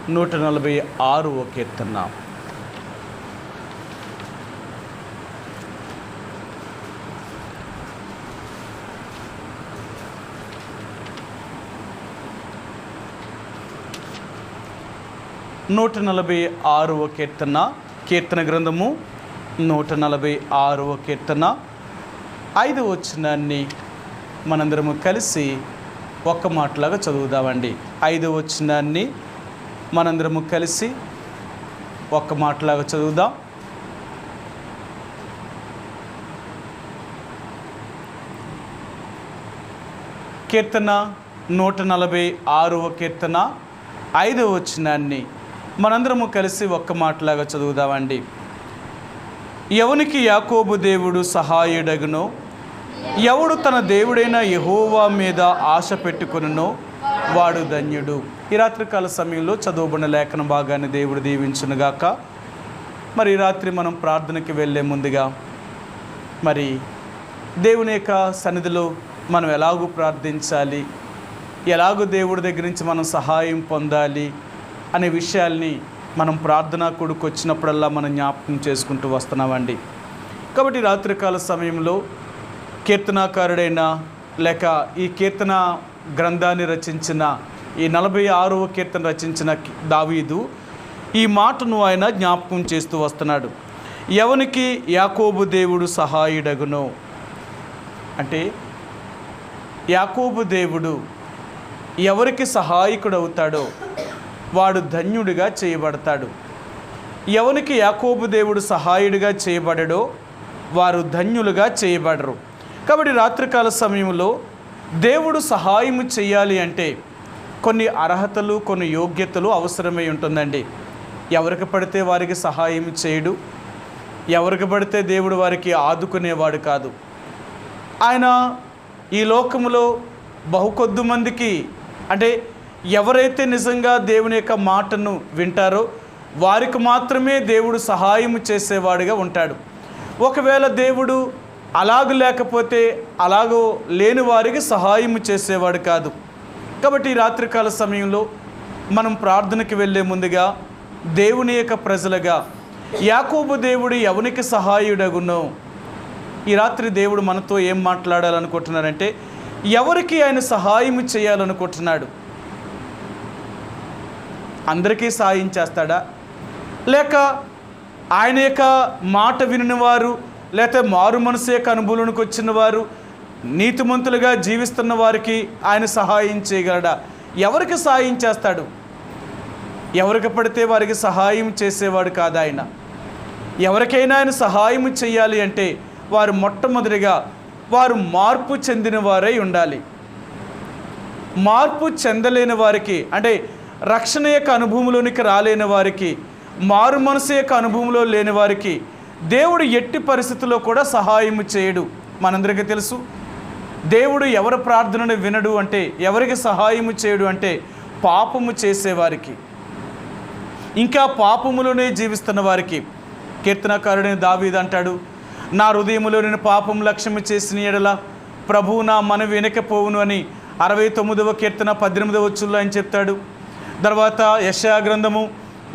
146వ కీర్తన. కీర్తన గ్రంథము 146వ కీర్తన 5వ వచనాన్ని మనందరము కలిసి ఒక్క మాటలాగా చదువుదామండి. 5వ వచనాన్ని మనందరము కలిసి ఒక్క మాటలాగా చదువుదాం. కీర్తన 146వ కీర్తన 5వ వచనాన్ని మనందరము కలిసి ఒక్క మాటలాగా చదువుదామండి. ఎవనికి యాకోబు దేవుడు సహాయుడగునో, ఎవడు తన దేవుడైన యెహోవా మీద ఆశ పెట్టుకొనునో వాడు ధన్యుడు. ఈ రాత్రికాల సమయంలో చదువుబడిన లేఖన భాగాన్ని దేవుడు దీవించునుగాక. మరి ఈ రాత్రి మనం ప్రార్థనకి వెళ్ళే ముందుగా మరి దేవుని యొక్క సన్నిధిలో మనం ఎలాగూ ప్రార్థించాలి, ఎలాగూ దేవుడి దగ్గర నుంచి మనం సహాయం పొందాలి అనే విషయాల్ని మనం ప్రార్థనా కొడుకు వచ్చినప్పుడల్లా మనం జ్ఞాపకం చేసుకుంటూ వస్తున్నామండి. కాబట్టి రాత్రికాల సమయంలో కీర్తనాకారుడైన లేక ఈ కీర్తన గ్రంథాన్ని రచించిన ఈ 46వ కీర్తన రచించిన దావీదు ఈ మాటను ఆయన జ్ఞాపకం చేస్తూ వస్తున్నాడు. ఎవనికి యాకోబు దేవుడు సహాయుడగునో అంటే యాకోబు దేవుడు ఎవరికి సహాయకుడు అవుతాడో వాడు ధన్యుడిగా చేయబడతాడు. ఎవరికి యాకోబు దేవుడు సహాయుడిగా చేయబడడో వారు ధన్యులుగా చేయబడరు. కాబట్టి రాత్రికాల సమయంలో దేవుడు సహాయం చేయాలి అంటే కొన్ని అర్హతలు, కొన్ని యోగ్యతలు అవసరమై ఉంటుందండి. ఎవరికి పడితే వారికి సహాయం చేయడు, ఎవరికి పడితే దేవుడు వారికి ఆదుకునేవాడు కాదు. ఆయన ఈ లోకములో బహుకొద్ది మందికి అంటే ఎవరైతే నిజంగా దేవుని యొక్క మాటను వింటారో వారికి మాత్రమే దేవుడు సహాయం చేసేవాడిగా ఉంటాడు. ఒకవేళ దేవుడు అలాగూ లేకపోతే అలాగో లేని వారికి సహాయం చేసేవాడు కాదు. కాబట్టి ఈ రాత్రికాల సమయంలో మనం ప్రార్థనకి వెళ్ళే ముందుగా దేవుని యొక్క ప్రజలుగా యాకోబు దేవుడు ఎవనికి సహాయుడగునో, ఈ రాత్రి దేవుడు మనతో ఏం మాట్లాడాలనుకుంటున్నారంటే ఎవరికి ఆయన సహాయం చేయాలనుకుంటున్నాడు. అందరికీ సాయం చేస్తాడా, లేక ఆయన యొక్క మాట విని వారు, లేక మారు మనసు యొక్క అనుభవంలోకి వచ్చిన వారు, నీతిమంతులుగా జీవిస్తున్న వారికి ఆయన సహాయం చేయగలడా? ఎవరికి సహాయం చేస్తాడు? ఎవరికి పడితే వారికి సహాయం చేసేవాడు కాదు ఆయన. ఎవరికైనా ఆయన సహాయం చేయాలి అంటే వారు మొట్టమొదటిగా వారు మార్పు చెందిన వారై ఉండాలి. మార్పు చెందలేని వారికి అంటే రక్షణ యొక్క అనుభవంలోనికి రాలేని వారికి, మారు మనసు యొక్క అనుభవంలో లేని వారికి దేవుడు ఎట్టి పరిస్థితుల్లో కూడా సహాయం చేయడు. మనందరికీ తెలుసు, దేవుడు ఎవరి ప్రార్థనను వినడు అంటే, ఎవరికి సహాయం చేయడు అంటే పాపము చేసేవారికి, ఇంకా పాపములోనే జీవిస్తున్న వారికి. కీర్తనకారుడైన దావీదు అంటాడు, నా హృదయములో నేను పాపం లక్ష్యము చేసిన ఎడల ప్రభువు నా మనవి వినకపోవును అని 69వ కీర్తన 18వ వచనంలో ఆయన చెప్తాడు. తర్వాత యెషయా గ్రంథము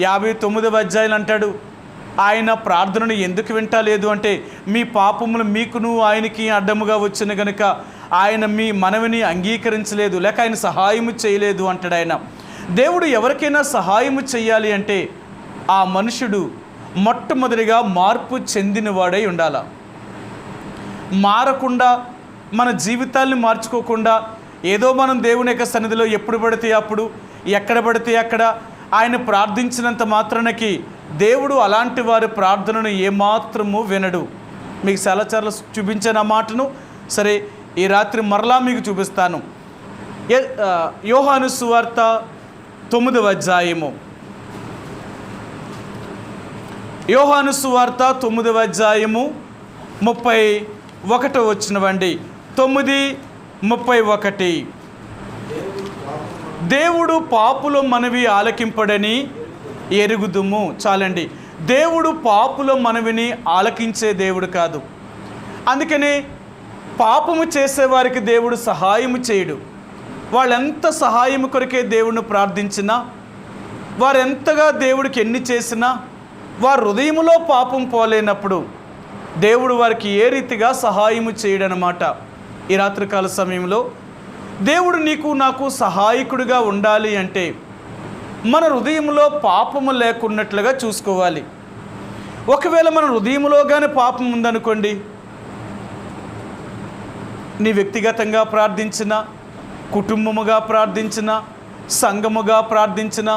59వ అధ్యాయం అంటాడు, ఆయన ప్రార్థనను ఎందుకు వింటలేదు అంటే మీ పాపములు మీకును ఆయనకి అడ్డముగా వచ్చిన కనుక ఆయన మీ మనవిని అంగీకరించలేదు, లేక ఆయన సహాయము చేయలేదు అంటాడు. ఆయన దేవుడు ఎవరికైనా సహాయము చేయాలి అంటే ఆ మనుషుడు మొట్టమొదటిగా మార్పు చెందినవాడై ఉండాల. మారకుండా మన జీవితాల్ని మార్చుకోకుండా ఏదో మనం దేవుని యొక్క సన్నిధిలో ఎప్పుడు పడితే అప్పుడు, ఎక్కడ పడితే అక్కడ ఆయన ప్రార్థించినంత మాత్రానికి దేవుడు అలాంటి వారి ప్రార్థనను ఏమాత్రము వినడు. మీకు చాలాసార్లు చూపించిన మాటను సరే ఈ రాత్రి మరలా మీకు చూపిస్తాను. యోహాను సువార్త 9వ అధ్యాయము, యోహాను సువార్త 9వ అధ్యాయము 31వ వచనమండి. 9:31 దేవుడు పాపుల మనవి ఆలకింపడని ఎరుగుదుము. చాలండి, దేవుడు పాపుల మనవిని ఆలకించే దేవుడు కాదు. అందుకనే పాపము చేసేవారికి దేవుడు సహాయము చేయడు. వాళ్ళెంత సహాయము కొరకే దేవుడిని ప్రార్థించినా వారు ఎంతగా దేవుడికి ఎన్ని చేసినా వారి హృదయములో పాపం పోలేనప్పుడు దేవుడు వారికి ఏ రీతిగా సహాయము చేయడనమాట. ఈ రాత్రికాల సమయంలో దేవుడు నీకు నాకు సహాయకుడిగా ఉండాలి అంటే మన హృదయంలో పాపము లేకున్నట్లుగా చూసుకోవాలి. ఒకవేళ మన హృదయంలో కానీ పాపం ఉందనుకోండి, నీ వ్యక్తిగతంగా ప్రార్థించిన, కుటుంబముగా ప్రార్థించిన, సంఘముగా ప్రార్థించిన,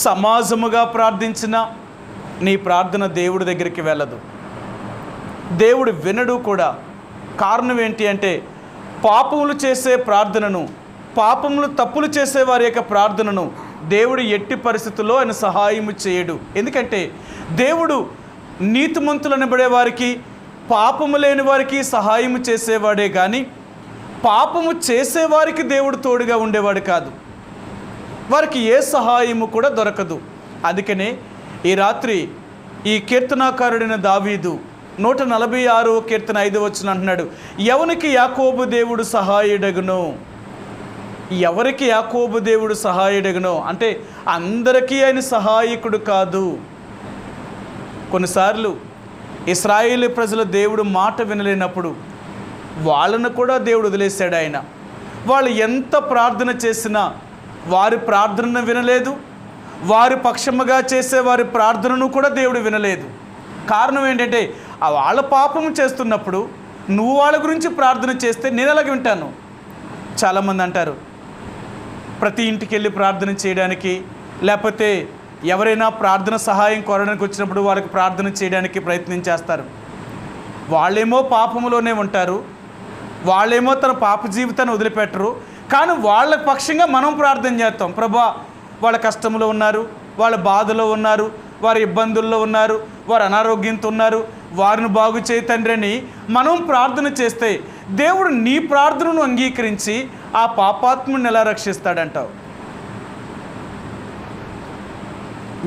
సమాజముగా ప్రార్థించిన నీ ప్రార్థన దేవుడి దగ్గరికి వెళ్ళదు, దేవుడు వినడు కూడా. కారణం ఏంటి అంటే పాపములు చేసే ప్రార్థనను, పాపములు తప్పులు చేసే వారి యొక్క ప్రార్థనను దేవుడు ఎట్టి పరిస్థితుల్లో ఆయన సహాయము చేయడు. ఎందుకంటే దేవుడు నీతిమంతులు అనబడే వారికి, పాపము లేని వారికి సహాయము చేసేవాడే కానీ పాపము చేసేవారికి దేవుడు తోడుగా ఉండేవాడు కాదు. వారికి ఏ సహాయము కూడా దొరకదు. అందుకనే ఈ రాత్రి ఈ కీర్తనాకారుడైన దావీదు 146వ కీర్తన 5వ వచనం అంటున్నాడు, ఎవనికి యాకోబు దేవుడు సహాయుడగునో. ఎవరికి యాకోబు దేవుడు సహాయుడగునో అంటే అందరికీ ఆయన సహాయకుడు కాదు. కొన్నిసార్లు ఇశ్రాయేలు ప్రజల దేవుడు మాట వినలేనప్పుడు వాళ్ళను కూడా దేవుడు వదిలేశాడు. ఆయన వాళ్ళు ఎంత ప్రార్థన చేసినా వారి ప్రార్థనను వినలేదు, వారి పక్షముగా చేసే వారి ప్రార్థనను కూడా దేవుడు వినలేదు. కారణం ఏంటంటే వాళ్ళ పాపం చేస్తున్నప్పుడు నువ్వు వాళ్ళ గురించి ప్రార్థన చేస్తే నేను ఎలాగ వింటాను. చాలామంది అంటారు ప్రతి ఇంటికి వెళ్ళి ప్రార్థన చేయడానికి, లేకపోతే ఎవరైనా ప్రార్థన సహాయం కోరడానికి వచ్చినప్పుడు వాళ్ళకి ప్రార్థన చేయడానికి ప్రయత్నం చేస్తారు. వాళ్ళేమో పాపములోనే ఉంటారు, వాళ్ళేమో తన పాప జీవితాన్ని వదిలిపెట్టరు. కానీ వాళ్ళ పక్షంగా మనం ప్రార్థన చేస్తాం. ప్రభా వాళ్ళ కష్టంలో ఉన్నారు, వాళ్ళ బాధలో ఉన్నారు, వారి ఇబ్బందుల్లో ఉన్నారు, వారు అనారోగ్యంతో ఉన్నారు, వారిని బాగు చేయి తండ్రి అని మనం ప్రార్థన చేస్తే దేవుడు నీ ప్రార్థనను అంగీకరించి ఆ పాపాత్ముని ఎలా రక్షిస్తాడంటావు?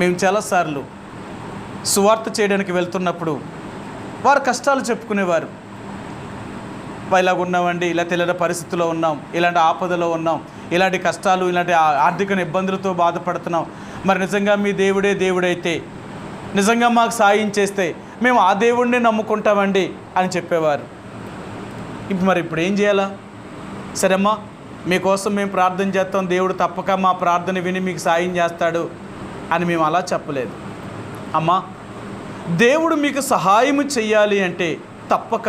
మేము చాలాసార్లు సువార్త చేయడానికి వెళ్తున్నప్పుడు వారు కష్టాలు చెప్పుకునేవారు. ఇలాగ ఉన్నామండి, ఇలా తెలియని పరిస్థితిలో ఉన్నాం, ఇలాంటి ఆపదలో ఉన్నాం, ఇలాంటి కష్టాలు, ఇలాంటి ఆర్థిక ఇబ్బందులతో బాధపడుతున్నాం. మరి నిజంగా మీ దేవుడే దేవుడైతే, నిజంగా మాకు సాయం చేస్తే మేము ఆ దేవుడిని నమ్ముకుంటామండి అని చెప్పేవారు. ఇప్పుడు ఏం చేయాలా? సరేమ్మా మీకోసం మేము ప్రార్థన చేస్తాం, దేవుడు తప్పక మా ప్రార్థన విని మీకు సాయం చేస్తాడు అని మేము అలా చెప్పలేదు. అమ్మా దేవుడు మీకు సహాయము చెయ్యాలి అంటే తప్పక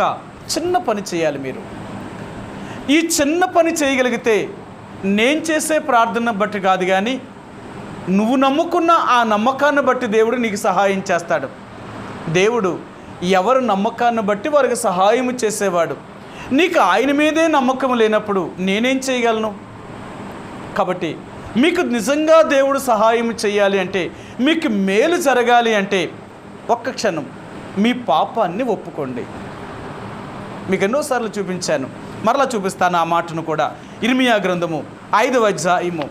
చిన్న పని చేయాలి. మీరు ఈ చిన్న పని చేయగలిగితే నేను చేసే ప్రార్థన బట్టి కాదు, కానీ నువ్వు నమ్ముకున్న ఆ నమ్మకాన్ని బట్టి దేవుడు నీకు సహాయం చేస్తాడు. దేవుడు ఎవరు నమ్మకాన్ని బట్టి వారికి సహాయం చేసేవాడు. నీకు ఆయన మీదే నమ్మకం లేనప్పుడు నేనేం చేయగలను? కాబట్టి మీకు నిజంగా దేవుడు సహాయం చేయాలి అంటే, మీకు మేలు జరగాలి అంటే ఒక్క క్షణం మీ పాపాన్ని ఒప్పుకోండి. మీకు ఎన్నోసార్లు చూపించాను, మరలా చూపిస్తాను ఆ మాటను కూడా. ఇర్మియా గ్రంథము 5వ అధ్యాయము.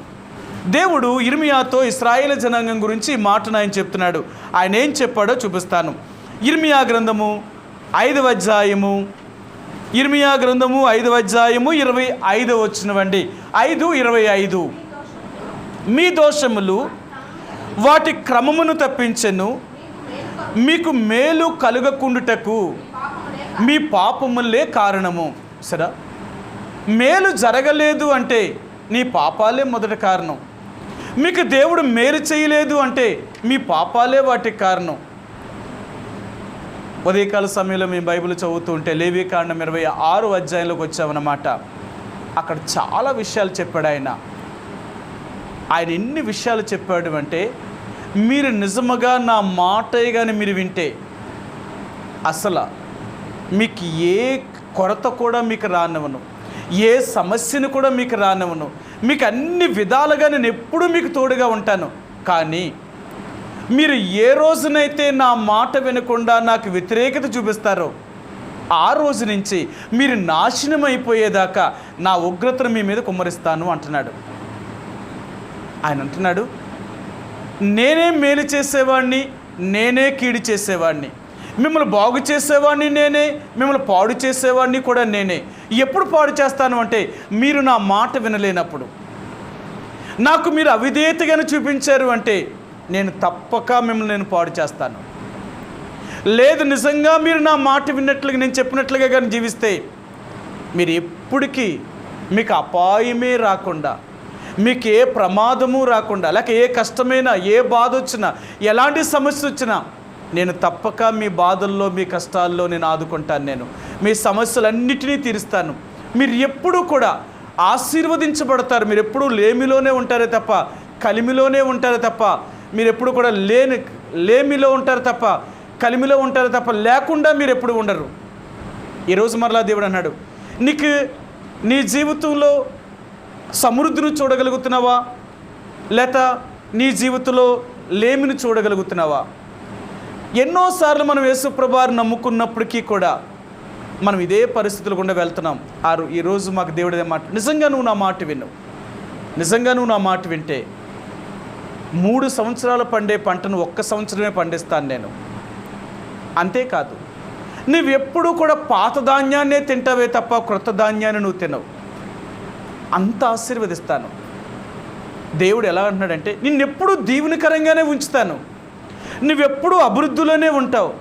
దేవుడు ఇర్మియాతో ఇశ్రాయేలు జనాంగం గురించి ఈ మాటను ఆయన చెప్తున్నాడు. ఆయన ఏం చెప్పాడో చూపిస్తాను. ఇర్మియా గ్రంథము 5వ అధ్యాయము, ఇర్మియా గ్రంథము 5వ అధ్యాయము 25వ వచనమండి. 5:25. మీ దోషములు వాటి క్రమమును తప్పించెను, మీకు మేలు కలుగకుండుటకు మీ పాపములే కారణము. సరే, మేలు జరగలేదు అంటే నీ పాపాలే మొదటి కారణం. మీకు దేవుడు మేలు చేయలేదు అంటే మీ పాపాలే వాటికి కారణం. ఉదయకాల సమయంలో మేము బైబిల్ చదువుతూ ఉంటే లేవీకాండం 26వ అధ్యాయంలోకి వచ్చామన్నమాట. అక్కడ చాలా విషయాలు చెప్పాడు ఆయన. ఎన్ని విషయాలు చెప్పాడు అంటే, మీరు నిజముగా నా మాటే కానీ మీరు వింటే అసలు మీకు ఏ కొరత కూడా మీకు రానివ్వను, ఏ సమస్యను కూడా మీకు రానివ్వను, మీకు అన్ని విధాలుగా నేను ఎప్పుడూ మీకు తోడుగా ఉంటాను. కానీ మీరు ఏ రోజునైతే నా మాట వినకుండా నాకు వ్యతిరేకత చూపిస్తారో ఆ రోజు నుంచి మీరు నాశనం అయిపోయేదాకా నా ఉగ్రతను మీ మీద కుమ్మరిస్తాను అంటున్నాడు. ఆయన అంటున్నాడు, నేనే మేలు చేసేవాడిని, నేనే కీడు చేసేవాడిని, మిమ్మల్ని బాగు చేసేవాడిని నేనే, మిమ్మల్ని పాడు చేసేవాడిని కూడా నేనే. ఎప్పుడు పాడు చేస్తాను అంటే మీరు నా మాట వినలేనప్పుడు, నాకు మీరు అవిధేయతగానే చూపించారు అంటే నేను తప్పక మిమ్మల్ని నేను పాడు చేస్తాను. లేదు, నిజంగా మీరు నా మాట విన్నట్లుగా, నేను చెప్పినట్లుగా కానీ జీవిస్తే మీరు ఎప్పటికీ మీకు అపాయమే రాకుండా, మీకు ఏ ప్రమాదము రాకుండా, లేక ఏ కష్టమైనా, ఏ బాధ వచ్చినా, ఎలాంటి సమస్య వచ్చినా నేను తప్పక మీ బాధల్లో, మీ కష్టాల్లో నేను ఆదుకుంటాను. నేను మీ సమస్యలన్నిటినీ తీరుస్తాను. మీరు ఎప్పుడూ కూడా ఆశీర్వదించబడతారు. మీరు ఎప్పుడూ లేమిలోనే ఉంటారే తప్ప కలిమిలోనే ఉంటారు తప్ప, మీరు ఎప్పుడు కూడా లేమిలో ఉంటారు తప్ప కలిమిలో ఉంటారు తప్ప, లేకుండా మీరు ఎప్పుడు ఉండరు. ఈరోజు మరలా దేవుడు అన్నాడు, నీకు నీ జీవితంలో సమృద్ధిని చూడగలుగుతున్నావా, లేక నీ జీవితంలో లేమిని చూడగలుగుతున్నావా? ఎన్నోసార్లు మనం యేసుప్రభువుని నమ్ముకున్నప్పటికీ కూడా మనం ఇదే పరిస్థితుల గుండా వెళ్తున్నాం. ఈరోజు మాకు దేవుడిదే మాట, నిజంగా నువ్వు నా మాట విను, నిజంగా నువ్వు నా మాట వింటే 3 సంవత్సరాలు పండే పంటను 1 సంవత్సరమే పండిస్తాను నేను. అంతేకాదు, నువ్వు ఎప్పుడూ కూడా పాత ధాన్యాన్నే తింటావే తప్ప క్రొత్త ధాన్యాన్ని నువ్వు తినవు. అంత ఆశీర్వదిస్తాను. దేవుడు ఎలా అంటున్నాడంటే, నిన్నెప్పుడూ దీవెనకరంగానే ఉంచుతాను, నువ్వెప్పుడూ అభివృద్ధిలోనే ఉంటావు,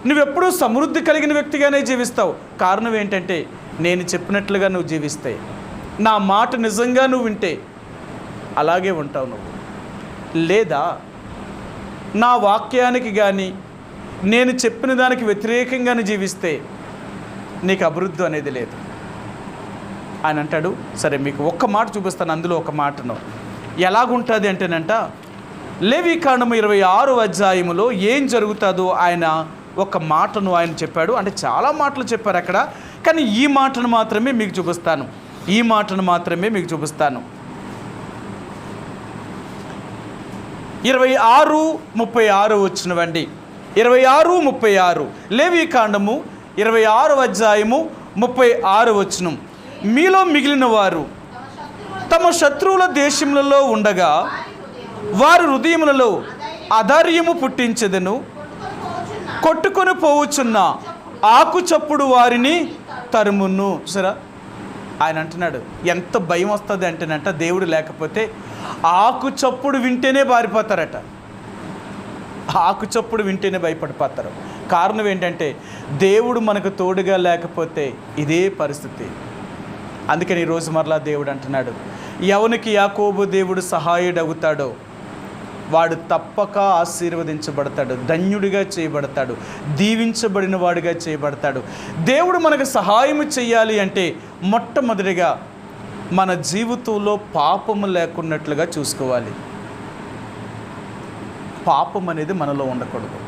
నువ్వెప్పుడూ సమృద్ధి కలిగిన వ్యక్తిగానే జీవిస్తావు. కారణం ఏంటంటే నేను చెప్పినట్లుగా నువ్వు జీవిస్తే, నా మాట నిజంగా నువ్వు వింటే అలాగే ఉంటావు నువ్వు. లేదా నా వాక్యానికి కానీ నేను చెప్పిన దానికి వ్యతిరేకంగానే జీవిస్తే నీకు అభివృద్ధి అనేది లేదు. ఆయన అంటాడు, సరే మీకు ఒక్క మాట చూపిస్తాను, అందులో ఒక మాటను ఎలాగుంటుంది అంటేనంట, లేవీకాండము 26వ అధ్యాయములో ఏం జరుగుతుందో ఆయన ఒక మాటను ఆయన చెప్పాడు. అంటే చాలా మాటలు చెప్పారు అక్కడ, కానీ ఈ మాటను మాత్రమే మీకు చూపిస్తాను, ఈ మాటను మాత్రమే మీకు చూపిస్తాను. 26:36 వచ్చినవండి. 26:36 లేవీకాండము 26వ అధ్యాయము 36 వచనం. మీలో మిగిలిన వారు తమ శత్రువుల దేశములలో ఉండగా వారి హృదయములలో అధైర్యము పుట్టించెదను, కొట్టుకొని పోవచ్చున్న ఆకు చప్పుడు వారిని తరుమును. సరే, ఆయన అంటున్నాడు, ఎంత భయం వస్తుంది అంటేనంట, దేవుడు లేకపోతే ఆకు చప్పుడు వింటేనే పారిపోతారట, ఆకు చప్పుడు వింటేనే భయపడిపోతారు. కారణం ఏంటంటే దేవుడు మనకు తోడుగా లేకపోతే ఇదే పరిస్థితి. అందుకని ఈరోజు మరలా దేవుడు అంటున్నాడు, ఎవనికి యాకోబు దేవుడు సహాయుడు అవుతాడో వాడు తప్పక ఆశీర్వదించబడతాడు, ధన్యుడిగా చేయబడతాడు, దీవించబడిన వాడిగా చేయబడతాడు. దేవుడు మనకు సహాయం చేయాలి అంటే మొట్టమొదటిగా మన జీవితంలో పాపము లేకున్నట్లుగా చూసుకోవాలి. పాపం అనేది మనలో ఉండకూడదు.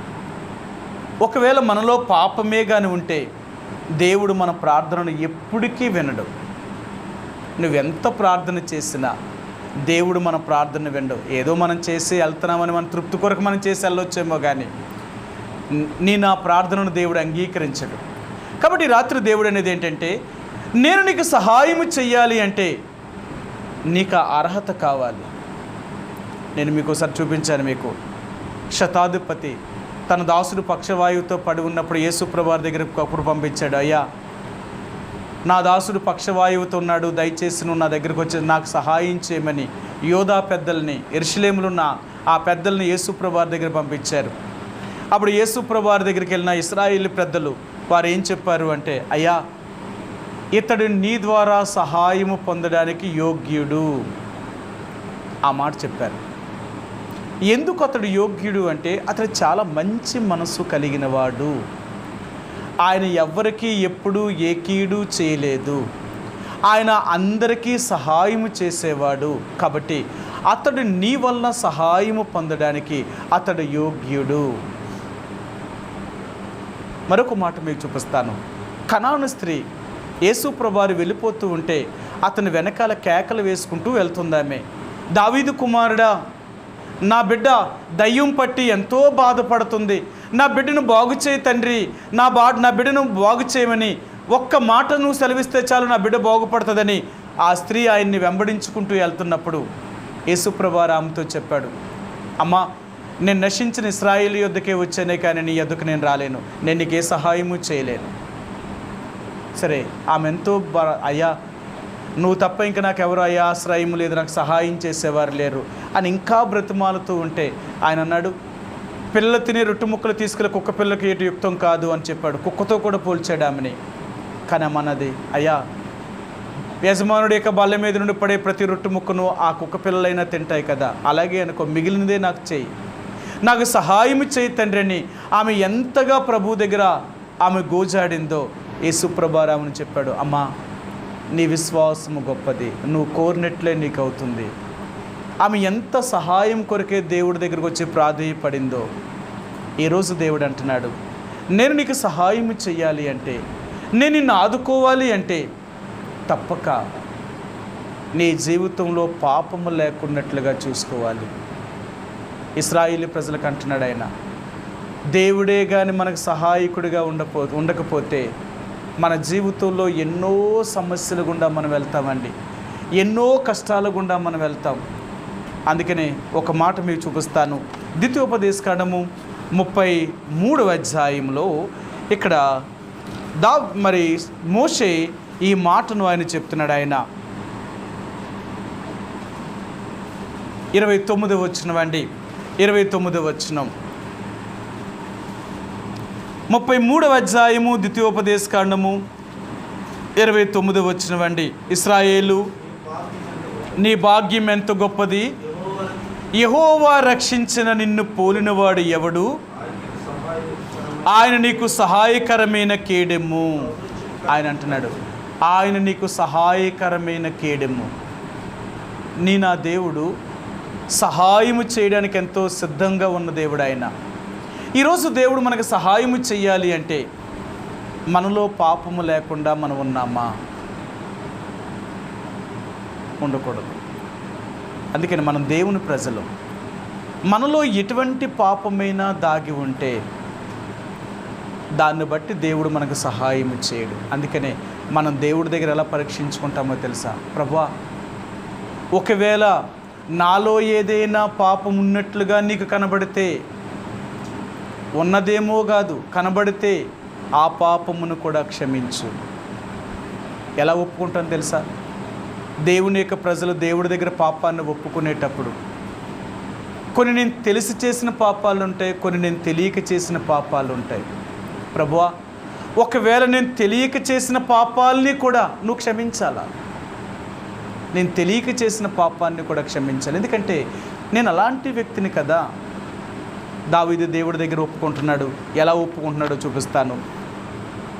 ఒకవేళ మనలో పాపమే కానీ ఉంటే దేవుడు మన ప్రార్థనను ఎప్పటికీ వినడు. నువ్వెంత ప్రార్థన చేసినా దేవుడు మన ప్రార్థన వినడు. ఏదో మనం చేసి వెళ్తున్నామని మన తృప్తి కొరకు మనం చేసి వెళ్ళొచ్చేమో కానీ నా ప్రార్థనను దేవుడు అంగీకరించడు. కాబట్టి రాత్రి దేవుడు అనేది ఏంటంటే, నేను నీకు సహాయం చెయ్యాలి అంటే నీకు అర్హత కావాలి. నేను మీకు ఒకసారి చూపించాను. మీకు శతాధిపతి తన దాసుడు పక్షవాయువుతో పడి ఉన్నప్పుడు యేసుప్రభువారి దగ్గరకు అప్పుడు పంపించాడు, అయ్యా నా దాసుడు పక్షవాయువుతో ఉన్నాడు, దయచేసి నువ్వు నా దగ్గరకు వచ్చి నాకు సహాయం చేయమని యోధా పెద్దల్ని, యెరూషలేములో ఉన్న ఆ పెద్దల్ని యేసుప్రభువారి దగ్గర పంపించారు. అప్పుడు యేసుప్రభువారి దగ్గరికి వెళ్ళిన ఇశ్రాయేలు పెద్దలు వారు ఏం చెప్పారు అంటే, అయ్యా ఇతడు నీ ద్వారా సహాయము పొందడానికి యోగ్యుడు, ఆ మాట చెప్పారు. ఎందుకు అతడు యోగ్యుడు అంటే అతడు చాలా మంచి మనసు కలిగిన వాడు, ఆయన ఎవ్వరికీ ఎప్పుడూ ఏ కీడు చేయలేదు, ఆయన అందరికీ సహాయము చేసేవాడు, కాబట్టి అతడు నీ వలన సహాయము పొందడానికి అతడు యోగ్యుడు. మరొక మాట మీకు చూపిస్తాను. కనాను స్త్రీ యేసుప్రభువారు వెళ్ళిపోతూ ఉంటే అతని వెనకాల కేకలు వేసుకుంటూ వెళ్తుందామె, దావీదు కుమారుడా, నా బిడ్డ దయ్యం పట్టి ఎంతో బాధపడుతుంది, నా బిడ్డను బాగు చేయి తండ్రి, నా బిడ్డను బాగు చేయమని ఒక్క మాట నువ్వు సెలవిస్తే చాలు నా బిడ్డ బాగుపడుతుందని ఆ స్త్రీ ఆయన్ని వెంబడించుకుంటూ వెళ్తున్నప్పుడు యేసుప్రభువారు ఆమెతో చెప్పాడు, అమ్మా నేను నశించిన ఇశ్రాయేలు యొద్దకే వచ్చానే కానీ నీ యొద్దకు నేను రాలేను, నేను నీకు ఏ సహాయము చేయలేను. సరే, ఆమె ఎంతో అయ్యా నువ్వు తప్ప ఇంకా నాకు ఎవరు అయ్యా ఆశ్రయం లేదు, నాకు సహాయం చేసేవారు లేరు అని ఇంకా బ్రతిమాలుతూ ఉంటే ఆయన అన్నాడు, పిల్లలు తినే రొట్టె ముక్కలు తీసుకెళ్ళి కుక్క పిల్లకి ఏటి యుక్తం కాదు అని చెప్పాడు. కుక్కతో కూడా పోల్చాడు ఆమెని. కానీ అమ్మన్నది, అయ్యా, యజమానుడి యొక్క బల్ల మీద నుండి పడే ప్రతి రొట్టె ముక్కను ఆ కుక్క పిల్లలైనా తింటాయి కదా, అలాగే అనుకో, మిగిలినదే నాకు చేయి, నాకు సహాయం చేయి తండ్రి అని ఆమె ఎంతగా ప్రభు దగ్గర ఆమె గోజాడిందో యేసుప్రభురామని చెప్పాడు, అమ్మా నీ విశ్వాసము గొప్పది, నువ్వు కోరినట్లే నీకు అవుతుంది. ఆమె ఎంత సహాయం కొరకే దేవుడి దగ్గరకు వచ్చి ప్రాధేయపడిందో ఈరోజు దేవుడు అంటున్నాడు, నేను నీకు సహాయం చెయ్యాలి అంటే, నేను నిన్ను ఆదుకోవాలి అంటే తప్పక నీ జీవితంలో పాపము లేకున్నట్లుగా చూసుకోవాలి. ఇశ్రాయేలు ప్రజలకు అంటున్నాడు ఆయన, దేవుడే కానీ మనకు సహాయకుడిగా ఉండకపోతే మన జీవితంలో ఎన్నో సమస్యల గుండా మనం వెళ్తామండి, ఎన్నో కష్టాల గుండా మనం వెళ్తాం. అందుకనే ఒక మాట మీకు చూపిస్తాను. ద్వితీయోపదేశకాండము 33వ అధ్యాయంలో ఇక్కడ మరి మోషే ఈ మాటను ఆయన చెప్తున్నాడు. ఆయన 29వ వచనం అండి, 29వ వచనం, 33వ అధ్యాయము ద్వితీయోపదేశకాండము 29వ వచనం అండి. ఇశ్రాయేలు, నీ భాగ్యం ఎంత గొప్పది, యెహోవా రక్షించిన నిన్ను పోలినవాడు ఎవడు, ఆయన నీకు సహాయకరమైన కేడెము. ఆయన అంటున్నాడు, ఆయన నీకు సహాయకరమైన కేడెము. నా దేవుడు సహాయము చేయడానికి ఎంతో సిద్ధంగా ఉన్న దేవుడు ఆయన. ఈరోజు దేవుడు మనకు సహాయము చెయ్యాలి అంటే మనలో పాపము లేకుండా మనం ఉన్నామా? ఉండకూడదు. అందుకని మనం దేవుని ప్రజలు, మనలో ఎటువంటి పాపమైనా దాగి ఉంటే దాన్ని బట్టి దేవుడు మనకు సహాయం చేయడు. అందుకనే మనం దేవుడి దగ్గర ఎలా పరీక్షించుకుంటామో తెలుసా? ప్రభువా, ఒకవేళ నాలో ఏదైనా పాపం ఉన్నట్లుగా నీకు కనబడితే, ఉన్నదేమో కాదు కనబడితే, ఆ పాపమును కూడా క్షమించు. ఎలా ఒప్పుకుంటాను తెలుసా? దేవుని యొక్క ప్రజలు దేవుడి దగ్గర పాపాన్ని ఒప్పుకునేటప్పుడు కొన్ని నేను తెలిసి చేసిన పాపాలు ఉంటాయి, కొన్ని నేను తెలియక చేసిన పాపాలు ఉంటాయి. ప్రభువా, ఒకవేళ నేను తెలియక చేసిన పాపాలని కూడా నువ్వు క్షమించాలా? నేను తెలియక చేసిన పాపాన్ని కూడా క్షమించాలి, ఎందుకంటే నేను అలాంటి వ్యక్తిని కదా. దావీదు దేవుడి దగ్గర ఒప్పుకుంటున్నాడు. ఎలా ఒప్పుకుంటున్నాడో చూపిస్తాను.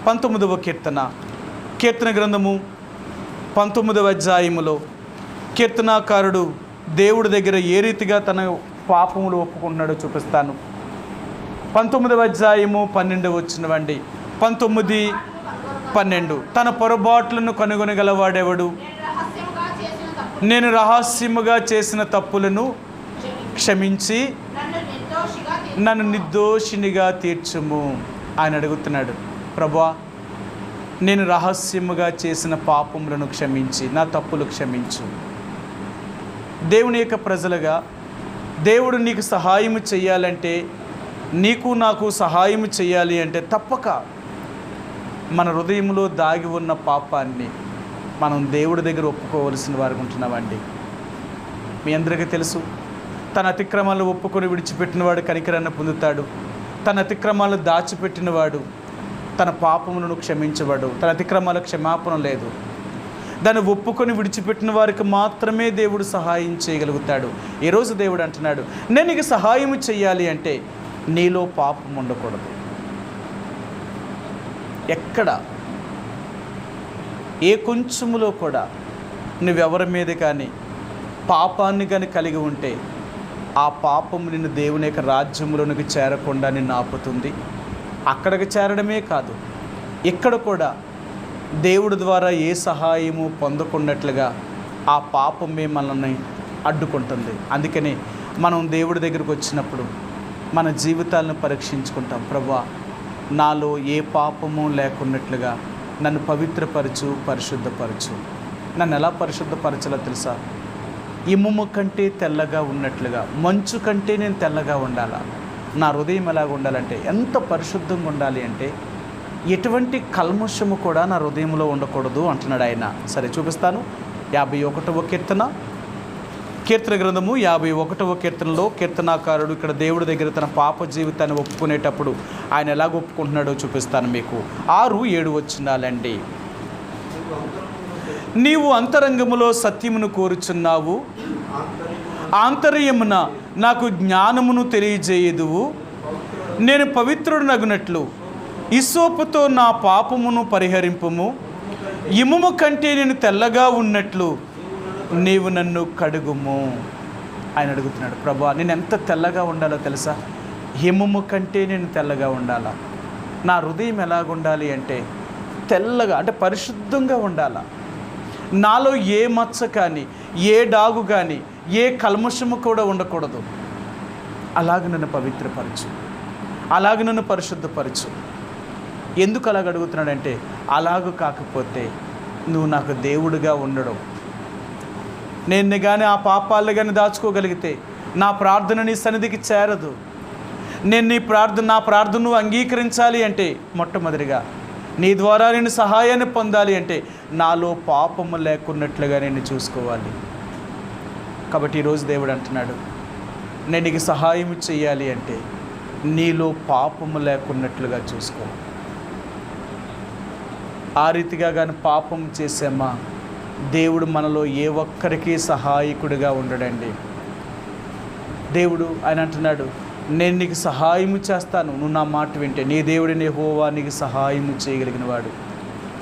19వ కీర్తన గ్రంథము 19వ అధ్యాయములో కీర్తనాకారుడు దేవుడి దగ్గర ఏ రీతిగా తన పాపములు ఒప్పుకుంటున్నాడో చూపిస్తాను. 19వ అధ్యాయము 12వ వచనం అండి. 19:12 తన పొరపాట్లను కనుగొనగలవాడెవడు, నేను రహస్యముగా చేసిన తప్పులను క్షమించి నన్ను నిర్దోషినిగా తీర్చుము. ఆయన అడుగుతున్నాడు, ప్రభువా, నేను రహస్యముగా చేసిన పాపములను క్షమించి నా తప్పులు క్షమించు. దేవుని యొక్క ప్రజలుగా దేవుడు నీకు సహాయం చెయ్యాలంటే, నీకు నాకు సహాయం చెయ్యాలి అంటే తప్పక మన హృదయంలో దాగి ఉన్న పాపాన్ని మనం దేవుడి దగ్గర ఒప్పుకోవలసిన వారికి ఉంటున్నామండి. మీ అందరికీ తెలుసు, తన అతిక్రమాలను ఒప్పుకొని విడిచిపెట్టినవాడు కనికరాన్ని పొందుతాడు. తన అతిక్రమాలను దాచిపెట్టినవాడు తన పాపములను క్షమించబడు. తన అతిక్రమాలకు క్షమాపణ లేదు. దాన్ని ఒప్పుకొని విడిచిపెట్టిన వారికి మాత్రమే దేవుడు సహాయం చేయగలుగుతాడు. ఈరోజు దేవుడు అంటున్నాడు, నేను నీకు సహాయం చెయ్యాలి అంటే నీలో పాపం ఉండకూడదు. ఎక్కడ ఏ కొంచెములో కూడా నువ్వెవరి మీద కానీ పాపాన్ని కానీ కలిగి ఉంటే ఆ పాపము నిన్ను దేవుని యొక్క రాజ్యంలోనికి చేరకుండా నిన్ను ఆపుతుంది. అక్కడికి చేరడమే కాదు, ఇక్కడ కూడా దేవుడి ద్వారా ఏ సహాయము పొందకున్నట్లుగా ఆ పాపమే మనల్ని అడ్డుకుంటుంది. అందుకని మనం దేవుడి దగ్గరకు వచ్చినప్పుడు మన జీవితాలను పరీక్షించుకుంటాం. ప్రభువా, నాలో ఏ పాపము లేకున్నట్లుగా నన్ను పవిత్రపరచు, పరిశుద్ధపరచు. నన్ను ఎలా పరిశుద్ధపరచాలో తెలుసా? ఇనుము కంటే తెల్లగా ఉన్నట్లుగా, మంచు కంటే నేను తెల్లగా ఉండాలా. నా హృదయం ఎలాగ ఉండాలంటే, ఎంత పరిశుద్ధంగా ఉండాలి అంటే ఎటువంటి కల్మషము కూడా నా హృదయంలో ఉండకూడదు అంటున్నాడు ఆయన. సరే, చూపిస్తాను. 51వ కీర్తన గ్రంథము 51వ కీర్తనలో కీర్తనాకారుడు ఇక్కడ దేవుడి దగ్గర తన పాప జీవితాన్ని ఒప్పుకునేటప్పుడు ఆయన ఎలాగ ఒప్పుకుంటున్నాడో చూపిస్తాను మీకు. 6-7 వచనాలండి. నీవు అంతరంగములో సత్యమును కోరుచున్నావు, ఆంతర్యమున నాకు జ్ఞానమును తెలియజేయదువు. నేను పవిత్రుడనగునట్లు హిస్సోపుతో నా పాపమును పరిహరింపుము. ఇనుము కంటే నేను తెల్లగా ఉన్నట్లు నీవు నన్ను కడుగుము. ఆయన అడుగుతున్నాడు, ప్రభువా నేను ఎంత తెల్లగా ఉండాలో తెలుసా? హిమము కంటే నేను తెల్లగా ఉండాలా. నా హృదయం ఎలాగుండాలి అంటే తెల్లగా, అంటే పరిశుద్ధంగా ఉండాలా. నాలో ఏ మచ్చ కానీ, ఏ డాగు కానీ, ఏ కల్మషము కూడా ఉండకూడదు. అలాగ నన్ను పవిత్రపరచు, అలాగ నన్ను పరిశుద్ధపరచు. ఎందుకు అలాగ అడుగుతున్నాడంటే, అలాగూ కాకపోతే నువ్వు నాకు దేవుడిగా ఉండడం, నేను కానీ ఆ పాపాలు కానీ దాచుకోగలిగితే నా ప్రార్థన నీ సన్నిధికి చేరదు. నేను నా ప్రార్థనను అంగీకరించాలి అంటే మొట్టమొదటిగా నీ ద్వారా నేను సహాయాన్ని పొందాలి అంటే నాలో పాపము లేకున్నట్లుగా నేను చూసుకోవాలి. కాబట్టి ఈరోజు దేవుడు అంటున్నాడు, నేను నీకు సహాయం చేయాలి అంటే నీలో పాపము లేకున్నట్లుగా చూసుకో. ఆ రీతిగా కానీ పాపం చేసామా దేవుడు మనలో ఏ ఒక్కరికి సహాయకుడిగా ఉండడండి. దేవుడు ఆయన అంటున్నాడు, నేను నీకు సహాయము చేస్తాను, నువ్వు నా మాట వింటే. నీ దేవుడిని యెహోవా నీకు సహాయము చేయగలిగిన వాడు.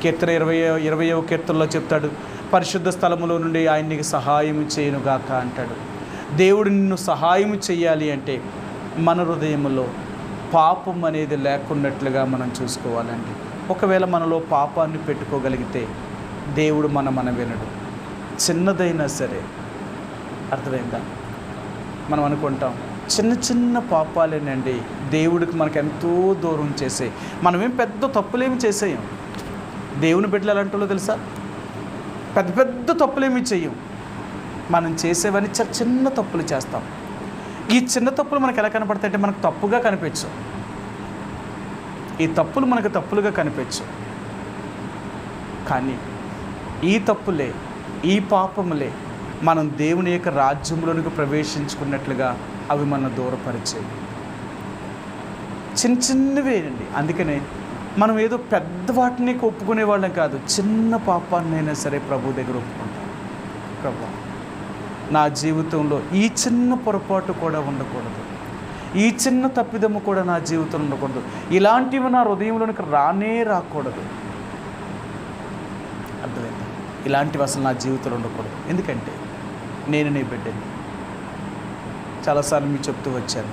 కీర్తన 20వ కీర్తనలో చెప్తాడు, పరిశుద్ధ స్థలములో నుండి ఆయన నీకు సహాయము చేయనుగాక అంటాడు. దేవుడు నిన్ను సహాయము చేయాలి అంటే మన హృదయంలో పాపం అనేది లేకున్నట్లుగా మనం చూసుకోవాలండి. ఒకవేళ మనలో పాపాన్ని పెట్టుకోగలిగితే దేవుడు మన వినడు. చిన్నదైనా సరే, అర్థమైందా? మనం అనుకుంటాం చిన్న చిన్న పాపాలేనండి దేవుడికి మనకు ఎంతో దూరం చేసే. మనమేం పెద్ద తప్పులేమి చేసేయం. దేవుని బిడ్డలు ఎలా అంటారో తెలుసా? పెద్ద పెద్ద తప్పులేమి చెయ్యం. మనం చేసేవని చిన్న తప్పులు చేస్తాం. ఈ చిన్న తప్పులు మనకు ఎలా కనపడతాయంటే మనకు తప్పుగా కనిపించవు. ఈ తప్పులు మనకు తప్పులుగా కనిపించవు. కానీ ఈ తప్పులే, ఈ పాపములే మనం దేవుని యొక్క రాజ్యంలోనికి ప్రవేశించుకున్నట్లుగా అవి మన దూరపరిచేవి. చిన్న చిన్నవేనండి. అందుకనే మనం ఏదో పెద్ద వాటిని ఒప్పుకునే వాళ్ళం కాదు. చిన్న పాపాన్నైనా సరే ప్రభు దగ్గర ఒప్పుకుంటాం. ప్రభు నా జీవితంలో ఈ చిన్న పొరపాటు కూడా ఉండకూడదు, ఈ చిన్న తప్పిదము కూడా నా జీవితంలో ఉండకూడదు, ఇలాంటివి నా హృదయంలోనికి రాకూడదు. అర్థమైంది? ఇలాంటివి అసలు నా జీవితంలో ఉండకూడదు. ఎందుకంటే నేను నీ బిడ్డని. చాలాసార్లు మీకు చెప్తూ వచ్చాను,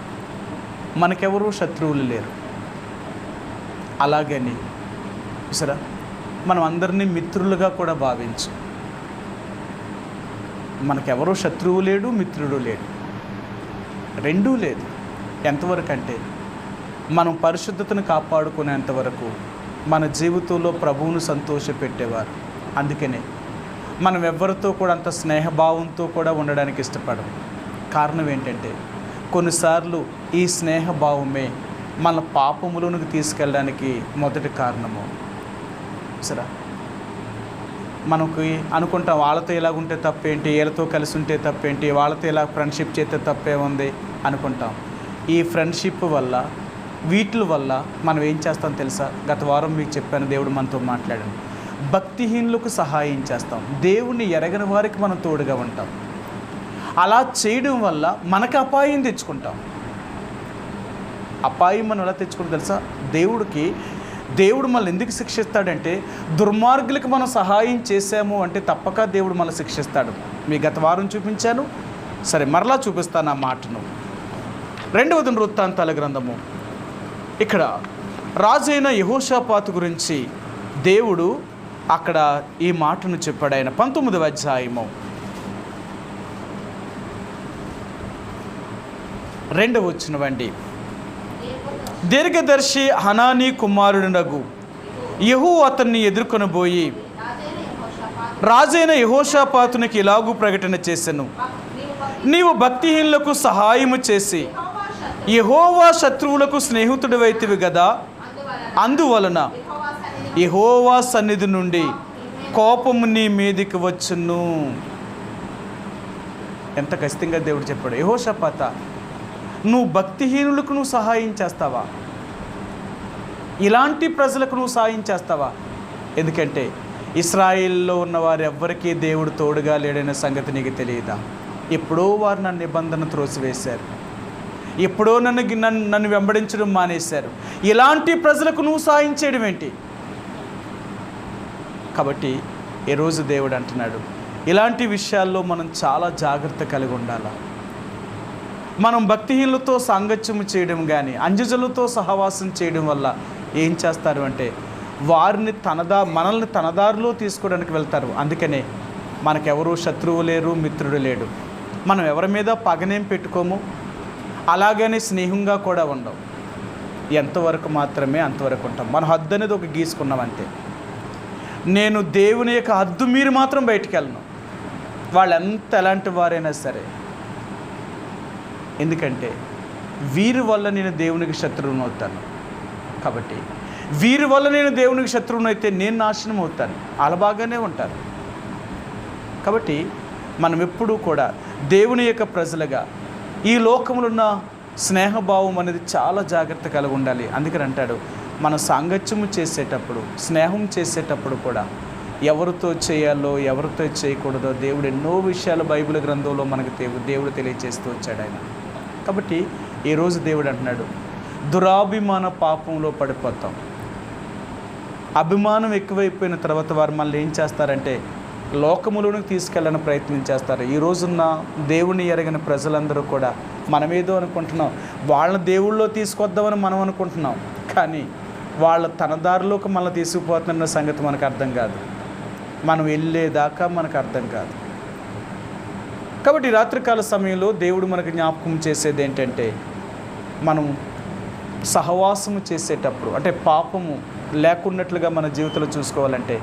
మనకెవరూ శత్రువులు లేరు. అలాగని సరే మనం అందరినీ మిత్రులుగా కూడా భావించు. మనకెవరూ శత్రువు లేడు, మిత్రుడు లేడు, రెండూ లేదు. ఎంతవరకు అంటే మనం పరిశుద్ధతను కాపాడుకునేంతవరకు మన జీవితంలో ప్రభువును సంతోషపెట్టేవారు. అందుకనే మనం ఎవరితో కూడా అంత స్నేహభావంతో కూడా ఉండడానికి ఇష్టపడం. కారణం ఏంటంటే కొన్నిసార్లు ఈ స్నేహభావమే మన పాపములోనికి తీసుకెళ్ళడానికి మొదటి కారణము. సరే మనకి అనుకుంటాం, వాళ్ళతో ఇలాగుంటే తప్పేంటి, వీళ్ళతో కలిసి ఉంటే తప్పేంటి, వాళ్ళతో ఇలా ఫ్రెండ్షిప్ చేస్తే తప్పే ఉంది అనుకుంటాం. ఈ ఫ్రెండ్షిప్ వల్ల, వీటి వల్ల మనం ఏం చేస్తాం తెలుసా? గత వారం మీకు చెప్పాను, దేవుడు మనతో మాట్లాడాను. భక్తిహీనులకు సహాయం చేస్తాం, దేవుణ్ణి ఎరగని వారికి మనం తోడుగా ఉంటాం. అలా చేయడం వల్ల మనకు అపాయం తెచ్చుకుంటాం. అపాయం మనం ఎలా తెచ్చుకుంటాం తెలుసా? దేవుడు మనల్ని ఎందుకు శిక్షిస్తాడంటే, దుర్మార్గులకు మనం సహాయం చేసాము అంటే తప్పక దేవుడు మనల్ని శిక్షిస్తాడు. మీ గత వారం చూపించాను, సరే మరలా చూపిస్తాను ఆ మాటను. 2వ దినవృత్తాంతాల గ్రంథము, ఇక్కడ రాజైన యెహోషాపాతు గురించి దేవుడు అక్కడ ఈ మాటను చెప్పాడు. ఆయన 19వ అధ్యాయము 2వ వచనమండి. దీర్ఘదర్శి హనానీ కుమారుడునగు యెహూ అతన్ని ఎదుర్కొనబోయి రాజైన యెహోషాపాతునికి ఇలాగూ ప్రకటన చేసెను, నీవు భక్తిహీనులకు సహాయము చేసి యెహోవా శత్రువులకు స్నేహితుడివైతివి గదా, అందువలన యెహోవా సన్నిధి నుండి కోపము నీ మీదికి వచ్చును. ఎంత ఖచ్చితంగా దేవుడు చెప్పాడు, యెహోషాపాత నువ్వు భక్తిహీనులకు నువ్వు సహాయం చేస్తావా? ఇలాంటి ప్రజలకు నువ్వు సహాయం చేస్తావా? ఎందుకంటే ఇశ్రాయేల్లో ఉన్న వారు ఎవ్వరికీ దేవుడు తోడుగా లేడనే సంగతి నీకు తెలియదా? ఎప్పుడో వారు నా నిబంధన త్రోసివేశారు, ఎప్పుడో నన్ను వెంబడించడం మానేశారు. ఇలాంటి ప్రజలకు నువ్వు సాయం చేయడం ఏంటి? కాబట్టి ఈరోజు దేవుడు అంటున్నాడు, ఇలాంటి విషయాల్లో మనం చాలా జాగ్రత్త కలిగి ఉండాలి. మనం భక్తిహీనులతో సాంగత్యము చేయడం కానీ అంజజులతో సహవాసం చేయడం వల్ల ఏం చేస్తారు అంటే వారిని మనల్ని తన దారిలో తీసుకోవడానికి వెళ్తారు. అందుకనే మనకెవరు శత్రువు లేరు, మిత్రుడు లేడు. మనం ఎవరి మీద పగనేం పెట్టుకోము, అలాగని స్నేహంగా కూడా ఉండవు. ఎంతవరకు మాత్రమే అంతవరకు ఉంటాం. మన హద్దు అనేది ఒక గీసుకున్నాం అంతే. నేను దేవుని యొక్క హద్దు మీరు మాత్రం బయటికి వెళ్ళను, వాళ్ళు ఎలాంటి వారైనా సరే. ఎందుకంటే వీరి వల్ల నేను దేవునికి శత్రువుని అవుతాను. కాబట్టి వీరి వల్ల నేను దేవునికి శత్రువుని అయితే నేను నాశనం అవుతాను. అలా బాగానే ఉంటారు. కాబట్టి మనం ఎప్పుడూ కూడా దేవుని యొక్క ప్రజలుగా ఈ లోకంలో ఉన్న స్నేహభావం అనేది చాలా జాగ్రత్త కలిగి ఉండాలి. అందుకని అంటాడు, మన సాంగత్యము చేసేటప్పుడు, స్నేహం చేసేటప్పుడు కూడా ఎవరితో చేయాలో ఎవరితో చేయకూడదో దేవుడు ఎన్నో విషయాలు బైబిల్ గ్రంథంలో మనకు దేవుడు తెలియజేస్తూ వచ్చాడు ఆయన. కాబట్టి ఈరోజు దేవుడు అంటున్నాడు, దురాభిమాన పాపంలో పడిపోతాం. అభిమానం ఎక్కువైపోయిన తర్వాత వారు మళ్ళీ ఏం చేస్తారంటే లోకములోనికి తీసుకెళ్ళని ప్రయత్నం చేస్తారు. ఈ రోజున్న దేవుని ఎరగిన ప్రజలందరూ కూడా మనమేదో అనుకుంటున్నాం, వాళ్ళని దేవుళ్ళలో తీసుకొద్దామని మనం అనుకుంటున్నాం. కానీ వాళ్ళ తన దారిలోకి మనల్ని తీసుకుపోతున్న సంగతి మనకు అర్థం కాదు. మనం వెళ్ళేదాకా మనకు అర్థం కాదు. కాబట్టి రాత్రికాల సమయంలో దేవుడు మనకు జ్ఞాపకం చేసేది ఏంటంటే, మనం సహవాసము చేసేటప్పుడు అంటే పాపము లేకున్నట్లుగా మన జీవితంలో చూసుకోవాలంటే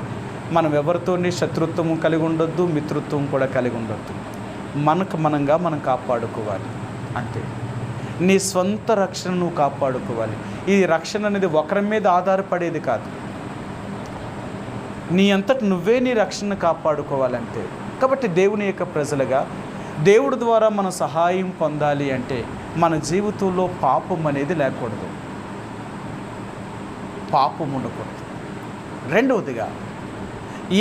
మనం ఎవరితోని శత్రుత్వము కలిగి ఉండొద్దు, మిత్రుత్వం కూడా కలిగి ఉండొద్దు. మనంగా మనం కాపాడుకోవాలి అంతే. నీ స్వంత రక్షణ నువ్వు కాపాడుకోవాలి. ఈ రక్షణ అనేది ఒకరి మీద ఆధారపడేది కాదు, నీ అంతటి నువ్వే నీ రక్షణ కాపాడుకోవాలంతే. కాబట్టి దేవుని యొక్క ప్రజలుగా దేవుడి ద్వారా మన సహాయం పొందాలి అంటే మన జీవితంలో పాపం అనేది లేకూడదు, పాపం ఉండకూడదు. రెండవదిగా,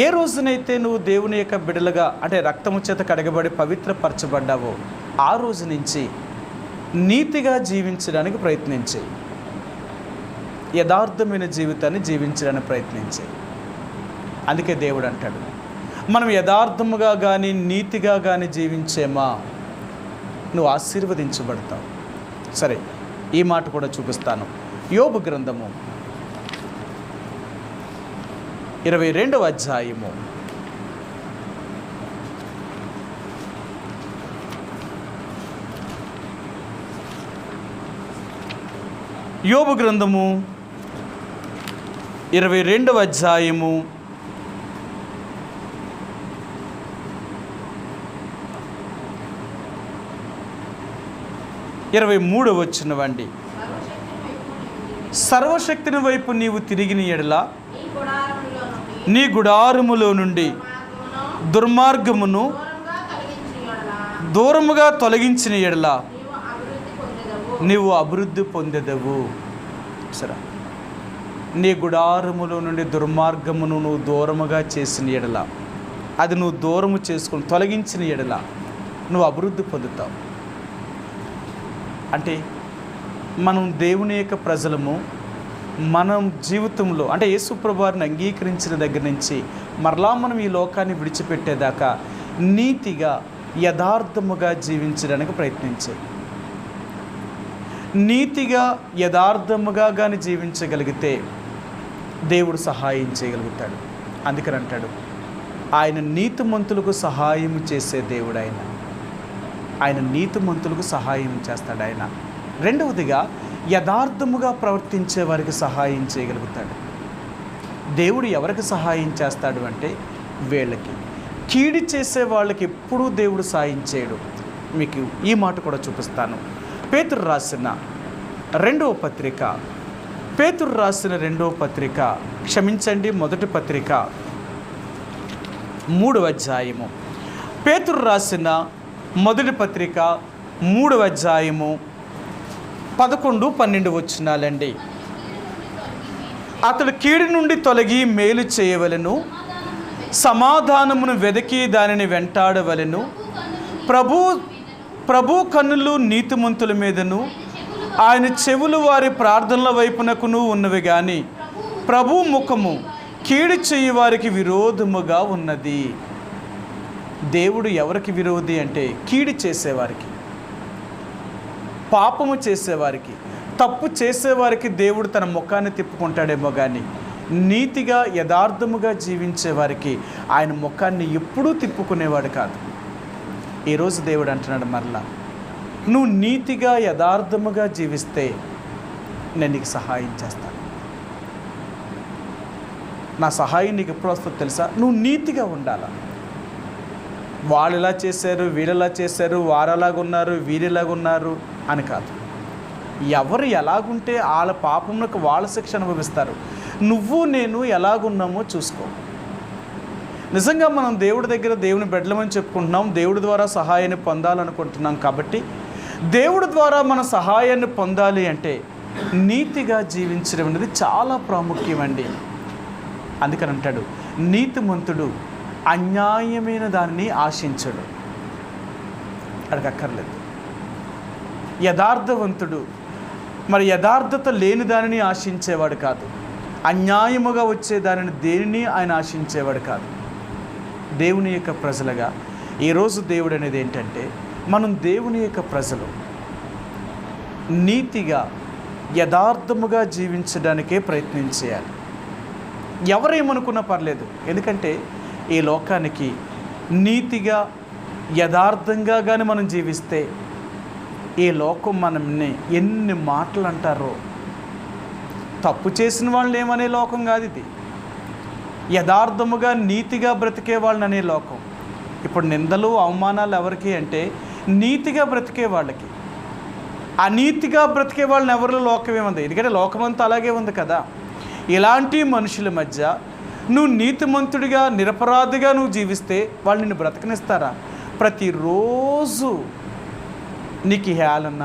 ఏ రోజునైతే నువ్వు దేవుని యొక్క బిడ్డలుగా అంటే రక్తము చేత కడగబడి పవిత్రపరచబడ్డావో ఆ రోజు నుంచి నీతిగా జీవించడానికి ప్రయత్నించే, యథార్థమైన జీవితాన్ని జీవించడానికి ప్రయత్నించే. అందుకే దేవుడు అంటాడు, మనం యథార్థముగా కానీ నీతిగా కానీ జీవించేమా నువ్వు ఆశీర్వదించబడతావు. సరే, ఈ మాట కూడా చూపిస్తాను. యోబు గ్రంథము 22వ అధ్యాయము 22వ అధ్యాయము 23వ వచనమండి. సర్వశక్తిని వైపు నీవు తిరిగిన ఎడల నీ గుడారములో నుండి దుర్మార్గమును దూరముగా తొలగించిన ఎడల నీవు అభివృద్ధి పొందెదవు. సరే, నీ గుడారములో నుండి దుర్మార్గమును నువ్వు దూరముగా చేసిన ఎడల, అది నువ్వు దూరము చేసుకుని తొలగించిన ఎడల నువ్వు అభివృద్ధి పొందుతావు. అంటే మనం దేవుని యొక్క ప్రజలము, మనం జీవితంలో అంటే యేసు ప్రభువారిని అంగీకరించిన దగ్గర నుంచి మరలా మనం ఈ లోకాన్ని విడిచిపెట్టేదాకా నీతిగా యథార్థముగా జీవించడానికి ప్రయత్నించే. నీతిగా యథార్థముగా కానీ జీవించగలిగితే దేవుడు సహాయం చేయగలుగుతాడు. అందుకని అంటాడు, ఆయన నీతిమంతులకు సహాయం చేసే దేవుడు ఆయన నీతిమంతులకు సహాయం చేస్తాడు ఆయన. రెండవదిగా, యథార్థముగా ప్రవర్తించే వారికి సహాయం చేయగలుగుతాడు. దేవుడు ఎవరికి సహాయం చేస్తాడు అంటే వీళ్ళకి. కీడి చేసే వాళ్ళకి ఎప్పుడూ దేవుడు సహాయం చేయడు. మీకు ఈ మాట కూడా చూపిస్తాను. పేతురు రాసిన రెండవ పత్రిక క్షమించండి, మొదటి పత్రిక 3వ అధ్యాయము. పేతురు రాసిన మొదటి పత్రిక 3వ అధ్యాయము 11-12 వచనాలండి. అతడు కీడు నుండి తొలగి మేలు చేయవలెను, సమాధానమును వెదకి దానిని వెంటాడవలెను. ప్రభు కన్నులు నీతిమంతుల మీదను ఆయన చెవులు వారి ప్రార్థనల వైపునకును ఉన్నవి గాని ప్రభు ముఖము కీడు చేయి వారికి విరోధముగా ఉన్నది. దేవుడు ఎవరికి విరోధి అంటే కీడు చేసేవారికి, పాపము చేసేవారికి, తప్పు చేసేవారికి దేవుడు తన ముఖాన్ని తిప్పుకుంటాడేమో కానీ నీతిగా యథార్థముగా జీవించే వారికి ఆయన ముఖాన్ని ఎప్పుడూ తిప్పుకునేవాడు కాదు. ఈరోజు దేవుడు అంటున్నాడు మరలా, నువ్వు నీతిగా యథార్థముగా జీవిస్తే నేను నీకు సహాయం చేస్తాను. నా సహాయం నీకు ఎప్పుడు వస్తుందో తెలుసా? నువ్వు నీతిగా ఉండాలా. వాళ్ళు ఇలా చేశారు, వీళ్ళలా చేశారు, వారలాగున్నారు, వీరిలాగున్నారు అని కాదు. ఎవరు ఎలాగుంటే వాళ్ళ పాపములకు వాళ్ళ శిక్ష అనుభవిస్తారు. నువ్వు నేను ఎలాగున్నామో చూసుకో. నిజంగా మనం దేవుడి దగ్గర దేవుని బిడ్డలమని చెప్పుకుంటున్నాం, దేవుడి ద్వారా సహాయాన్ని పొందాలనుకుంటున్నాం. కాబట్టి దేవుడి ద్వారా మన సహాయాన్ని పొందాలి అంటే నీతిగా జీవించడం అనేది చాలా ప్రాముఖ్యమండి. అందుకని అంటాడు, నీతిమంతుడు అన్యాయమైన దానిని ఆశించడు. అడగక్కర్లేదు. యథార్థవంతుడు మరి యథార్థత లేని దానిని ఆశించేవాడు కాదు. అన్యాయముగా వచ్చే దానిని దేనిని ఆయన ఆశించేవాడు కాదు. దేవుని యొక్క ప్రజలుగా ఈరోజు దేవుడు అనేది ఏంటంటే, మనం దేవుని యొక్క ప్రజలు నీతిగా యథార్థముగా జీవించడానికే ప్రయత్నం చేయాలి. ఎవరేమనుకున్నా పర్లేదు. ఎందుకంటే ఈ లోకానికి నీతిగా యథార్థంగా కానీ మనం జీవిస్తే ఈ లోకం మనల్ని ఎన్ని మాటలు అంటారో. తప్పు చేసిన వాళ్ళని ఏమనే లోకం కాదు ఇది. యథార్థముగా నీతిగా బ్రతికే వాళ్ళని అనే లోకం. ఇప్పుడు నిందలు అవమానాలు ఎవరికి అంటే నీతిగా బ్రతికే వాళ్ళకి. అనీతిగా బ్రతికే వాళ్ళని ఎవరిలో లోకం ఏముంది? ఎందుకంటే లోకమంతా అలాగే ఉంది కదా. ఇలాంటి మనుషుల మధ్య నువ్వు నీతిమంతుడిగా నిరపరాధిగా నువ్వు జీవిస్తే వాళ్ళు నిన్ను బ్రతకనిస్తారా? ప్రతిరోజు నీకు హేళన,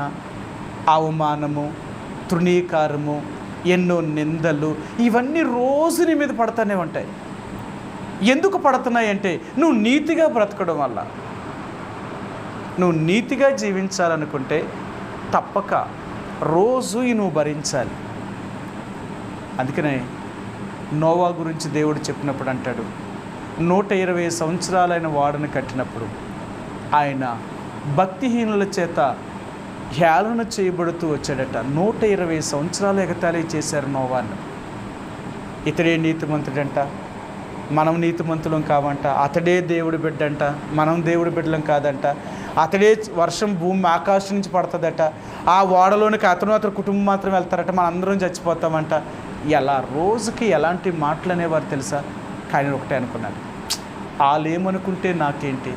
అవమానము, తృణీకారము, ఎన్నో నిందలు ఇవన్నీ రోజు నీ మీద పడతానే ఉంటాయి. ఎందుకు పడుతున్నాయి అంటే నువ్వు నీతిగా బ్రతకడం వల్ల. నువ్వు నీతిగా జీవించాలనుకుంటే తప్పక రోజు నువ్వు భరించాలి. అందుకనే నోవా గురించి దేవుడు చెప్పినప్పుడు అంటాడు, 120 సంవత్సరాలైన వాడను కట్టినప్పుడు ఆయన భక్తిహీనుల చేత హేళన చేయబడుతూ వచ్చాడట. 120 సంవత్సరాలు ఎగతాళి చేశారు నోవాను. ఇతడే నీతిమంతుడంట, మనం నీతిమంతులం కావంట. అతడే దేవుడి బిడ్డంట, మనం దేవుడి బిడ్డలం కాదంట. అతడే వర్షం భూమి ఆకాశం నుంచి పడుతుందట. ఆ ఓడలోనికి అతను కుటుంబం మాత్రం వెళ్తారట, మన అందరం చచ్చిపోతామంట. ఎలా రోజుకి ఎలాంటి మాటలు అనేవారు తెలుసా? కానీ ఒకటే అనుకున్నాను, వాళ్ళు ఏమనుకుంటే నాకేంటి?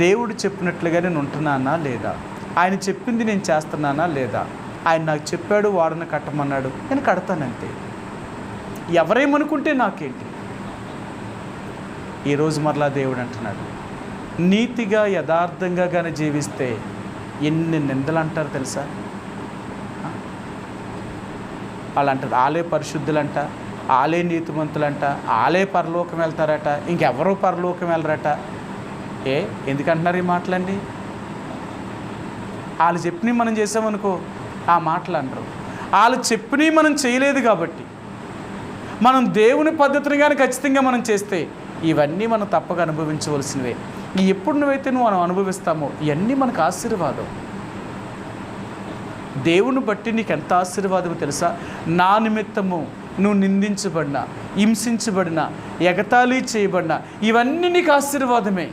దేవుడు చెప్పినట్లుగా నేను ఉంటున్నానా లేదా? ఆయన చెప్పింది నేను చేస్తున్నానా లేదా? ఆయన నాకు చెప్పాడు వాడను కట్టమన్నాడు, నేను కడతానంతే. ఎవరేమనుకుంటే నాకేంటి? ఈరోజు మరలా దేవుడు అంటున్నాడు, నీతిగా యథార్థంగా కానీ జీవిస్తే ఎన్ని నిందలు అంటారు తెలుసా? వాళ్ళు అంటారు ఆలే పరిశుద్ధులంట, ఆలే నీతిమంతులంట, ఆలే పరలోకం వెళ్తారట, ఇంకెవరో పరలోకం వెళ్ళరట. ఎందుకంటున్నారు ఈ మాటలండి? వాళ్ళు చెప్పినవి మనం చేసామనుకో ఆ మాటలు అంటారు. వాళ్ళు చెప్పినవి మనం చేయలేదు కాబట్టి, మనం దేవుని పద్ధతిని కానీ ఖచ్చితంగా మనం చేస్తే ఇవన్నీ మనం తప్పక అనుభవించవలసినవే. ఎప్పుడు నువ్వు అనుభవిస్తామో ఇవన్నీ మనకు ఆశీర్వాదం. దేవుని బట్టి నీకు ఎంత ఆశీర్వాదమో తెలుసా? నా నిమిత్తము నువ్వు నిందించబడినా, హింసించబడినా, ఎగతాళి చేయబడినా ఇవన్నీ నీకు ఆశీర్వాదమే.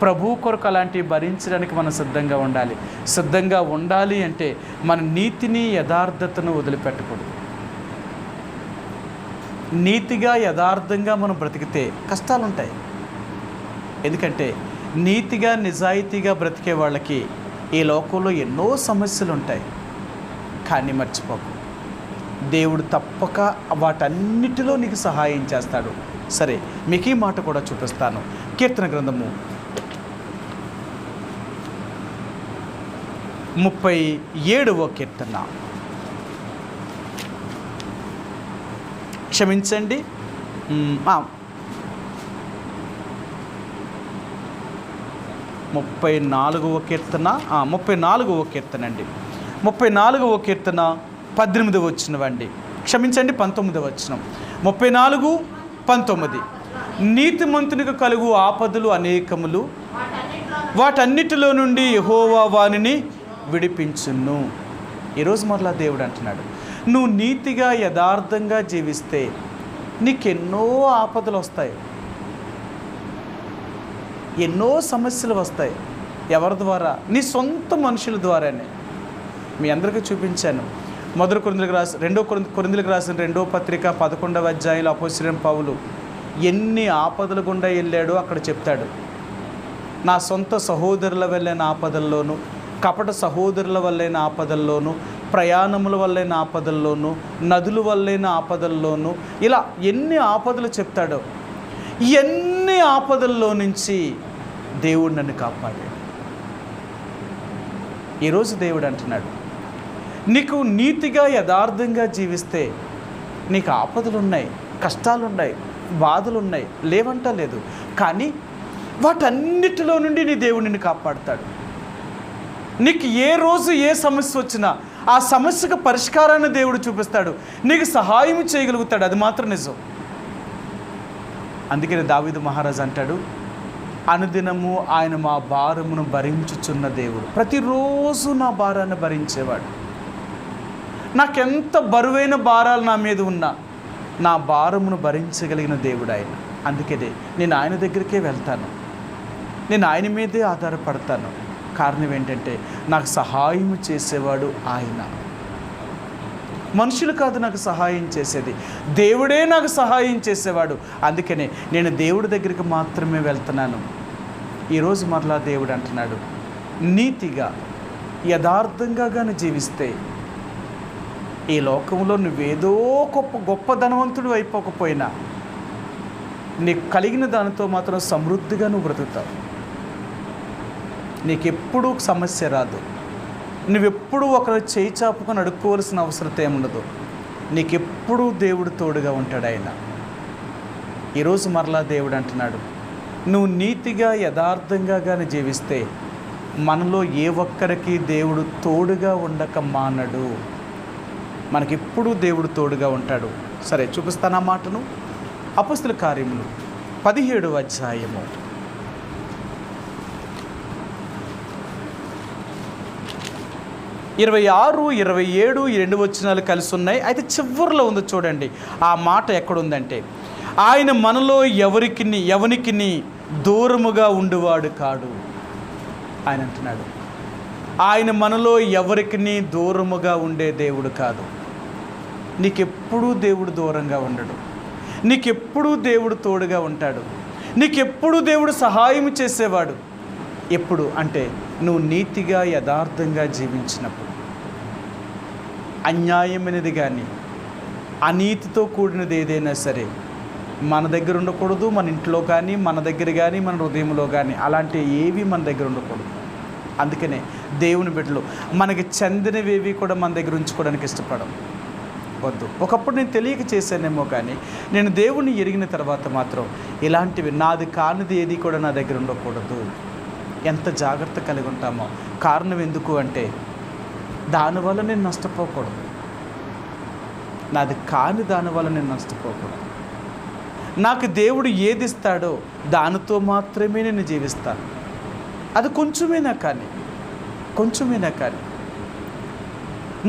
ప్రభు కొరకు అలాంటివి భరించడానికి మనం సిద్ధంగా ఉండాలి. సిద్ధంగా ఉండాలి అంటే మన నీతిని యథార్థతను వదిలిపెట్టకూడదు. నీతిగా యథార్థంగా మనం బ్రతికితే కష్టాలు ఉంటాయి. ఎందుకంటే నీతిగా నిజాయితీగా బ్రతికే వాళ్ళకి ఈ లోకంలో ఎన్నో సమస్యలు ఉంటాయి. కానీ మర్చిపోకు, దేవుడు తప్పక వాటన్నిటిలో నీకు సహాయం చేస్తాడు. సరే, మీకు ఈ మాట కూడా చూపిస్తాను. కీర్తన గ్రంథము 37వ కీర్తన. క్షమించండి, 34వ కీర్తన, 34వ కీర్తన అండి. 34వ కీర్తన 18వ వచనం అండి. క్షమించండి, 19వ వచనం. 34:19. నీతిమంతునికి కలుగు ఆపదలు అనేకములు, వాటన్నిటిలో నుండి యెహోవా వానిని విడిపించును. ఈరోజు మరలా దేవుడు అంటున్నాడు, నువ్వు నీతిగా యథార్థంగా జీవిస్తే నీకెన్నో ఆపదలు వస్తాయి, ఎన్నో సమస్యలు వస్తాయి. ఎవరి ద్వారా? నీ సొంత మనుషుల ద్వారానే. మీ అందరికీ చూపించాను. రెండో కొరింథీయులకు రాసిన 2వ పత్రిక 11వ అధ్యాయంలో అపోస్తలుడైన పౌలు ఎన్ని ఆపదల గుండా వెళ్ళాడో అక్కడ చెప్తాడు. నా సొంత సహోదరుల వల్లైన ఆపదల్లోనూ, కపట సహోదరుల వల్లైన ఆపదల్లోనూ, ప్రయాణముల వల్లైన ఆపదల్లోనూ, నదుల వల్లైన ఆపదల్లోనూ, ఇలా ఎన్ని ఆపదలు చెప్తాడో. ఎన్ని ఆపదల్లో నుంచి దేవుడు నన్ను కాపాడాడు. ఈరోజు దేవుడు అంటున్నాడు, నీకు నీతిగా యథార్థంగా జీవిస్తే నీకు ఆపదలున్నాయి, కష్టాలున్నాయి, బాధలున్నాయి, లేవంటలేదు. కానీ వాటన్నిటిలో నుండి నీ దేవుడు నిన్ను కాపాడుతాడు. నీకు ఏ రోజు ఏ సమస్య వచ్చినా ఆ సమస్యకు పరిష్కారాన్ని దేవుడు చూపిస్తాడు, నీకు సహాయం చేయగలుగుతాడు. అది మాత్రం నిజం. అందుకని దావీదు మహారాజు అంటాడు, అనుదినము ఆయన మా భారమును భరించుచున్న దేవుడు. ప్రతిరోజు నా భారాన్ని భరించేవాడు. నాకెంత బరువైన భారాలు నా మీద ఉన్నా నా భారమును భరించగలిగిన దేవుడు ఆయన. అందుకనే నేను ఆయన దగ్గరికే వెళ్తాను, నేను ఆయన మీదే ఆధారపడతాను. కారణం ఏంటంటే నాకు సహాయం చేసేవాడు ఆయన. మనుషులు కాదు నాకు సహాయం చేసేది, దేవుడే నాకు సహాయం చేసేవాడు. అందుకనే నేను దేవుడి దగ్గరికి మాత్రమే వెళ్తున్నాను. ఈరోజు మరలా దేవుడు అంటున్నాడు, నీతిగా యథార్థంగా కానీ జీవిస్తే ఈ లోకంలో నువ్వేదో గొప్ప ధనవంతుడు అయిపోకపోయినా నీకు కలిగిన దానితో మాత్రం సమృద్ధిగా నువ్వు బ్రతుకుతావు. నీకెప్పుడూ సమస్య రాదు. నువ్వెప్పుడూ ఒకరు చేయి చాపుకొని అడుక్కోవాల్సిన అవసరం ఏముండదు. నీకెప్పుడూ దేవుడు తోడుగా ఉంటాడు ఆయన. ఈరోజు మరలా దేవుడు అంటున్నాడు, నువ్వు నీతిగా యథార్థంగా కానీ జీవిస్తే మనలో ఏ ఒక్కరికి దేవుడు తోడుగా ఉండక మానడు. మనకెప్పుడూ దేవుడు తోడుగా ఉంటాడు. సరే, చూపిస్తాను ఆ మాటను. అపొస్తలుల కార్యములు 17వ అధ్యాయము 26, 27 ఈ 2 వచనాలు కలిసి ఉన్నాయి. అయితే చివరిలో ఉంది చూడండి. ఆ మాట ఎక్కడుందంటే, ఆయన మనలో ఎవనికి దూరముగా ఉండువాడు కాడు. ఆయన అంటున్నాడు, ఆయన మనలో ఎవరికి దూరముగా ఉండే దేవుడు కాదు. నీకెప్పుడూ దేవుడు దూరంగా ఉండడు. నీకెప్పుడూ దేవుడు తోడుగా ఉంటాడు. నీకెప్పుడూ దేవుడు సహాయం చేసేవాడు. ఎప్పుడు అంటే నువ్వు నీతిగా యథార్థంగా జీవించినప్పుడు. అన్యాయమైనది కానీ అనీతితో కూడినది ఏదైనా సరే మన దగ్గర ఉండకూడదు. మన ఇంట్లో కానీ, మన దగ్గర కానీ, మన హృదయంలో కానీ అలాంటివి ఏవి మన దగ్గర ఉండకూడదు. అందుకనే దేవుని బిడ్డలు మనకి చెందినవేవి కూడా మన దగ్గర ఉంచుకోవడానికి ఇష్టపడం వద్దు. ఒకప్పుడు నేను తెలియక చేశానేమో, కానీ నేను దేవుణ్ణి ఎరిగిన తర్వాత మాత్రం ఇలాంటివి నాది కానిది ఏది కూడా నా దగ్గర ఉండకూడదు. ఎంత జాగ్రత్త కలిగి ఉంటామో. కారణం ఎందుకు అంటే దానివల్ల నేను నష్టపోకూడదు. నాది కాని దానివల్ల నేను నష్టపోకూడదు. నాకు దేవుడు ఏది ఇస్తాడో దానితో మాత్రమే నేను జీవిస్తాను. అది కొంచెమైనా కానీ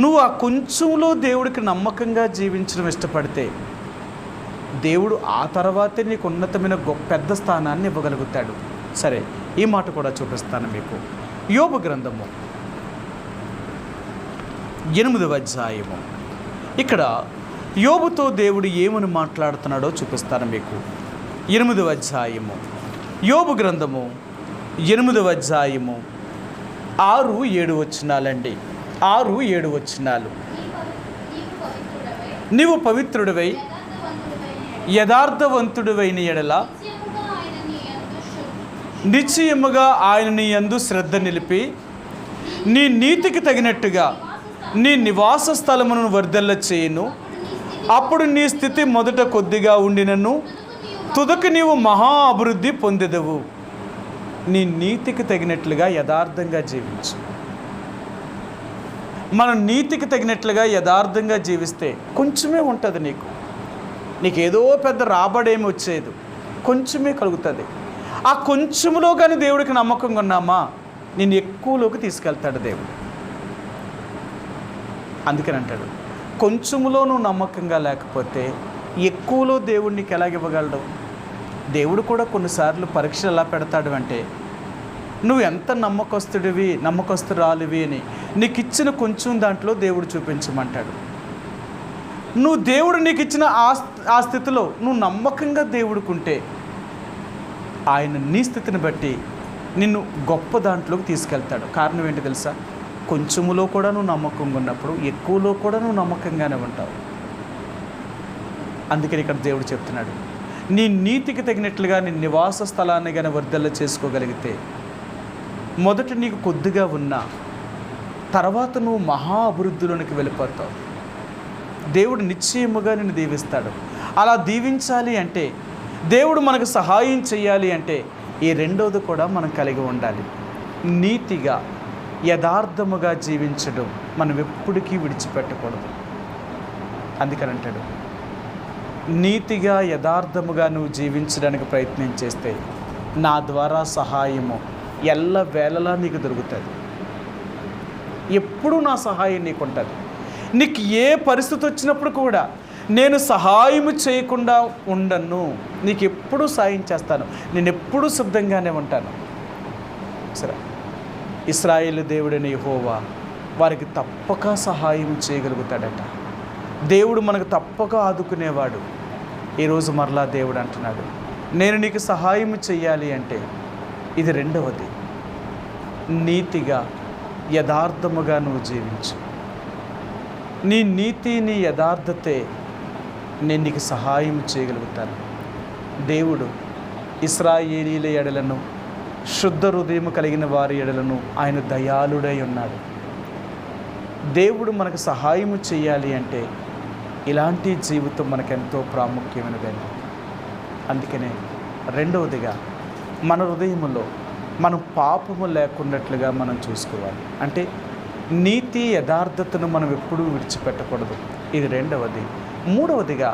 నువ్వు ఆ కొంచెంలో దేవుడికి నమ్మకంగా జీవించడం ఇష్టపడితే దేవుడు ఆ తర్వాతే నీకు ఉన్నతమైన పెద్ద స్థానాన్ని ఇవ్వగలుగుతాడు. సరే, ఈ మాట కూడా చూపిస్తాను మీకు. యోబు గ్రంథము 8వ అధ్యాయము. ఇక్కడ యోబుతో దేవుడు ఏమని మాట్లాడుతున్నాడో చూపిస్తాను మీకు. 8వ అధ్యాయము, యోబు గ్రంథము 8వ అధ్యాయము 6, 7 వచనాలండి. 6, 7 వచనాలు. నీవు పవిత్రుడివై యథార్థవంతుడివైన ఎడల నిశ్చయముగా ఆయన నీ యందు శ్రద్ధ నిలిపి నీ నీతికి తగినట్టుగా నీ నివాస స్థలమును వర్ధిల్ల చేయును. అప్పుడు నీ స్థితి మొదట కొద్దిగా ఉండినను తుదకు నీవు మహా అభివృద్ధి పొందెదవు. నీ నీతికి తగినట్లుగా యథార్థంగా జీవించు. మనం నీతికి తగినట్లుగా యథార్థంగా జీవిస్తే కొంచెమే ఉంటుంది. నీకేదో పెద్ద రాబడేమి వచ్చేది, కొంచెమే కలుగుతుంది. ఆ కొంచెంలో కానీ దేవుడికి నమ్మకంగా ఉన్నామా, నేను ఎక్కువలోకి తీసుకెళ్తాడు దేవుడు. అందుకని అంటాడు, కొంచెంలో నువ్వు నమ్మకంగా లేకపోతే ఎక్కువలో దేవుడు నీకు ఎలాగివ్వగలడు? దేవుడు కూడా కొన్నిసార్లు పరీక్షలు ఎలా పెడతాడు అంటే, నువ్వు ఎంత నమ్మకస్తురాలివి అని నీకు ఇచ్చిన కొంచెం దాంట్లో దేవుడు చూపించమంటాడు. నువ్వు దేవుడు నీకు ఇచ్చిన ఆ స్థితిలో నువ్వు నమ్మకంగా దేవుడుకుంటే ఆయన నీ స్థితిని బట్టి నిన్ను గొప్ప దాంట్లోకి తీసుకెళ్తాడు. కారణం ఏంటి తెలుసా? కొంచెములో కూడా నువ్వు నమ్మకంగా ఉన్నప్పుడు ఎక్కువలో కూడా నువ్వు నమ్మకంగానే ఉంటావు. అందుకని ఇక్కడ దేవుడు చెప్తున్నాడు, నీ నీతికి తగినట్లుగా నీ నివాస స్థలాన్ని కానీ వర్ధిల్ల చేసుకోగలిగితే మొదట నీకు కొద్దిగా ఉన్నా తర్వాత నువ్వు మహా అభివృద్ధిలోనికి వెళ్ళిపోతావు. దేవుడు నిశ్చయముగా నిన్ను దీవిస్తాడు. అలా దీవించాలి అంటే, దేవుడు మనకు సహాయం చేయాలి అంటే ఈ రెండోది కూడా మనం కలిగి ఉండాలి. నీతిగా యథార్థముగా జీవించడం మనం ఎప్పటికీ విడిచిపెట్టకూడదు. అందుకని అంటాడు, నీతిగా యథార్థముగా నువ్వు జీవించడానికి ప్రయత్నం చేస్తే నా ద్వారా సహాయము ఎల్ల వేళలా నీకు దొరుకుతుంది. ఎప్పుడూ నా సహాయం నీకు ఉంటుంది. నీకు ఏ పరిస్థితి వచ్చినప్పుడు కూడా నేను సహాయం చేయకుండా ఉండను, నీకు ఎప్పుడూ సాయం చేస్తాను, నేను ఎప్పుడూ సిద్ధంగానే ఉంటాను. సరే, ఇశ్రాయేలు దేవుడైన యెహోవా వారికి తప్పక సహాయం చేయగలుగుతాడట. దేవుడు మనకు తప్పక ఆదుకునేవాడు. ఈరోజు మరలా దేవుడు అంటున్నాడు, నేను నీకు సహాయం చెయ్యాలి అంటే ఇది రెండవది, నీతిగా యథార్థముగా నువ్వు జీవించు. నీ నీతి నీ యథార్థతే నేను నీకు సహాయం చేయగలుగుతాను. దేవుడు ఇశ్రాయేలీల ఎడలను, శుద్ధ హృదయం కలిగిన వారి ఎడలను ఆయన దయాళుడై ఉన్నాడు. దేవుడు మనకు సహాయం చేయాలి అంటే ఇలాంటి జీవితం మనకెంతో ప్రాముఖ్యమైనదని. అందుకనే రెండవదిగా మన హృదయంలో మనం పాపము లేకున్నట్లుగా మనం చూసుకోవాలి. అంటే నీతి యథార్థతను మనం ఎప్పుడూ విడిచిపెట్టకూడదు. ఇది రెండవది. మూడవదిగా,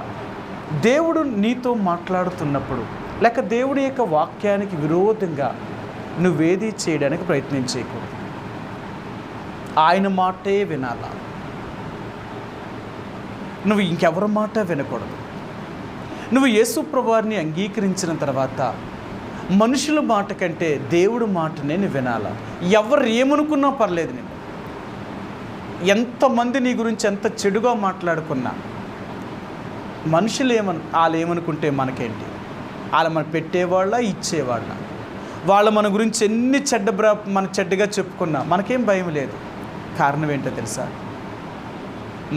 దేవుడు నీతో మాట్లాడుతున్నప్పుడు లేక దేవుడి యొక్క వాక్యానికి విరోధంగా నువ్వేది చేయడానికి ప్రయత్నం చేయకూడదు. ఆయన మాటే వినాలా, నువ్వు ఇంకెవరి మాట వినకూడదు. నువ్వు యేసు ప్రభువారిని అంగీకరించిన తర్వాత మనుషుల మాట కంటే దేవుడి మాటనే నువ్వు వినాలా. ఎవరు ఏమనుకున్నా పర్లేదు, నేను ఎంతమంది నీ గురించి ఎంత చెడుగా మాట్లాడుకున్నా, మనుషులు వాళ్ళు ఏమనుకుంటే మనకేంటి? వాళ్ళు మన పెట్టేవాళ్ళ ఇచ్చేవాళ్ళ, వాళ్ళు మన గురించి ఎన్ని మన చెడ్డగా చెప్పుకున్నా మనకేం భయం లేదు. కారణం ఏంటో తెలుసా?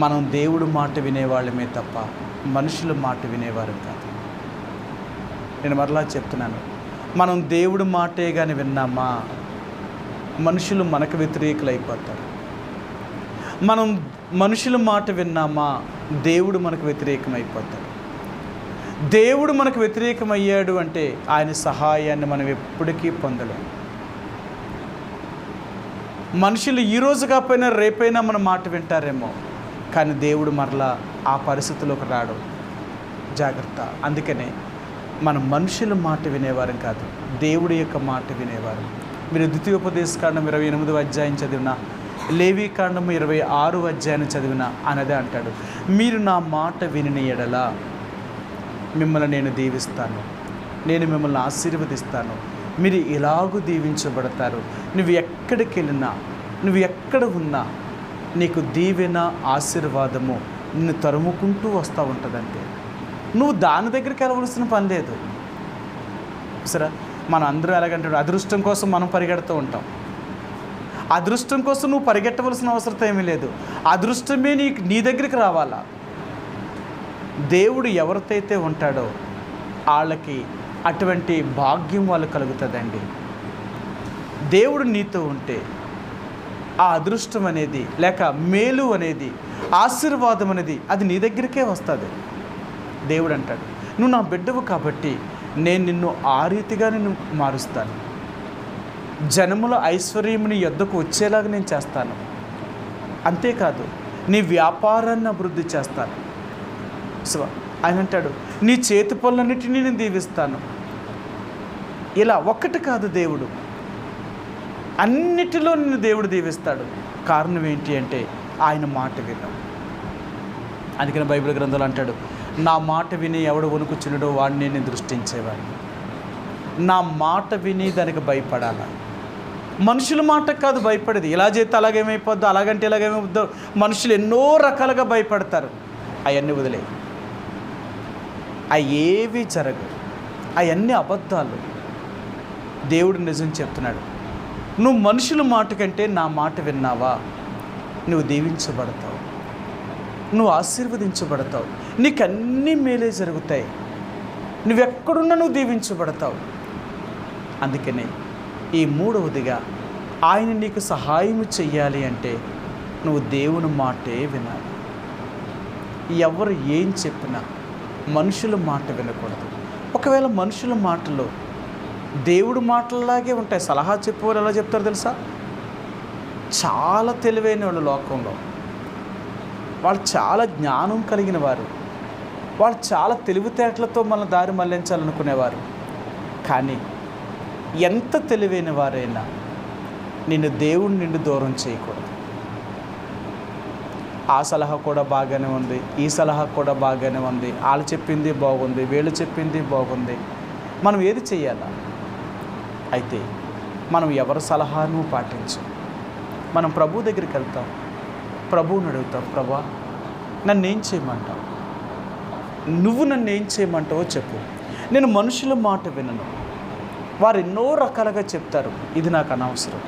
మనం దేవుడు మాట వినేవాళ్ళమే తప్ప మనుషుల మాట వినేవారు కాదు. నేను మరలా చెప్తున్నాను, మనం దేవుడి మాటే కానీ విన్నామా మనుషులు మనకు వ్యతిరేకులు అయిపోతారు. మనం మనుషుల మాట విన్నామా దేవుడు మనకు వ్యతిరేకమైపోతాడు. దేవుడు మనకు వ్యతిరేకమయ్యాడు అంటే ఆయన సహాయాన్ని మనం ఎప్పటికీ పొందలేము. మనుషులు ఈరోజు కాకపోయినా రేపైనా మన మాట వింటారేమో, కానీ దేవుడు మరలా ఆ పరిస్థితిలోకి రాడు. జాగ్రత్త. అందుకనే మనం మనుషుల మాట వినేవారం కాదు, దేవుడి యొక్క మాట వినేవారు. మీరు ద్వితీయోపదేశకాండం 28వ అధ్యాయం చదివిన, లేవీకాండం 26వ అధ్యాయం చదివిన అనేదే అంటాడు, మీరు నా మాట విని ఎడల మిమ్మల్ని నేను దీవిస్తాను, నేను మిమ్మల్ని ఆశీర్వదిస్తాను, మీరు ఇలాగూ దీవించబడతారు. నువ్వు ఎక్కడికి వెళ్ళినా, నువ్వు ఎక్కడ ఉన్నా నీకు దీవెన ఆశీర్వాదము నిన్ను తరుముకుంటూ వస్తూ ఉంటుందంటే నువ్వు దాని దగ్గరికి వెళ్ళవలసిన పని లేదు. సరే, మన అందరూ ఎలాగంటే అదృష్టం కోసం మనం పరిగెడుతూ ఉంటాం. అదృష్టం కోసం నువ్వు పరిగెట్టవలసిన అవసరం ఏమీ లేదు. అదృష్టమే నీ దగ్గరికి రావాలా. దేవుడు ఎవరితో ఉంటాడో వాళ్ళకి అటువంటి భాగ్యం వాళ్ళు కలుగుతుందండి. దేవుడు నీతో ఉంటే ఆ అదృష్టం అనేది, లేక మేలు అనేది, ఆశీర్వాదం అనేది అది నీ దగ్గరికే వస్తుంది. దేవుడు అంటాడు, నువ్వు నా బిడ్డవు కాబట్టి నేను నిన్ను ఆ రీతిగా నిన్ను మారుస్తాను. జనముల ఐశ్వర్యం నీ యొద్దకు వచ్చేలాగా నేను చేస్తాను. అంతేకాదు, నీ వ్యాపారాన్ని అభివృద్ధి చేస్తాను. సో ఆయన అంటాడు, నీ చేతి పనులన్నిటినీ నేను దీవిస్తాను. ఇలా ఒక్కటి కాదు, దేవుడు అన్నిటిలో నిన్ను దేవుడు దీవిస్తాడు. కారణం ఏంటి అంటే ఆయన మాట విన్నాం. అందుకని బైబిల్ గ్రంథంలో అంటాడు, నా మాట విని ఎవడు వణుకుచున్నాడో వాడిని నేను దృష్టించేవాడిని. నా మాట విని దానికి భయపడాలా. మనుషుల మాట కాదు భయపడేది, ఇలా చేస్తే అలాగేమైపోద్దో, అలాగంటే ఇలాగేమైపోద్దో. మనుషులు ఎన్నో రకాలుగా భయపడతారు. అవన్నీ వదిలే, అవి ఏవి జరగవు, అవన్నీ అబద్ధాలు. దేవుడు నిజం చెప్తున్నాడు. నువ్వు మనుషుల మాట కంటే నా మాట విన్నావా, నువ్వు దీవించబడతావు, నువ్వు ఆశీర్వదించబడతావు, నీకు అన్నీ మేలే జరుగుతాయి. నువ్వెక్కడున్నా నువ్వు దీవించబడతావు. అందుకనే ఈ మూడవదిగా ఆయన నీకు సహాయం చెయ్యాలి అంటే నువ్వు దేవుని మాటే వినాలి. ఎవరు ఏం చెప్పినా మనుషుల మాట వినకూడదు. ఒకవేళ మనుషుల మాటలు దేవుడు మాటల్లాగే ఉంటాయి. సలహా చెప్పేవారు ఎలా చెప్తారు తెలుసా? చాలా తెలివైన వాళ్ళు లోకంలో, వాళ్ళు చాలా జ్ఞానం కలిగిన వారు, వాళ్ళు చాలా తెలివితేటలతో మన దారి మళ్లించాలనుకునేవారు. కానీ ఎంత తెలివైన వారైనా నిన్ను దేవుడు నిన్ను దూరం చేయకూడదు. ఆ సలహా కూడా బాగానే ఉంది, ఈ సలహా కూడా బాగానే ఉంది, వాళ్ళు చెప్పింది బాగుంది, వీళ్ళు చెప్పింది బాగుంది, మనం ఏది చెయ్యాలా? అయితే మనం ఎవరి సలహాను పాటించం. మనం ప్రభు దగ్గరికి వెళ్తాం, ప్రభువుని అడుగుతాం, ప్రభా నన్నేం చేయమంటావు, నువ్వు నన్ను ఏం చేయమంటావో చెప్పు. నేను మనుషుల మాట వినను, వారు ఎన్నో రకాలుగా చెప్తారు, ఇది నాకు అనవసరం.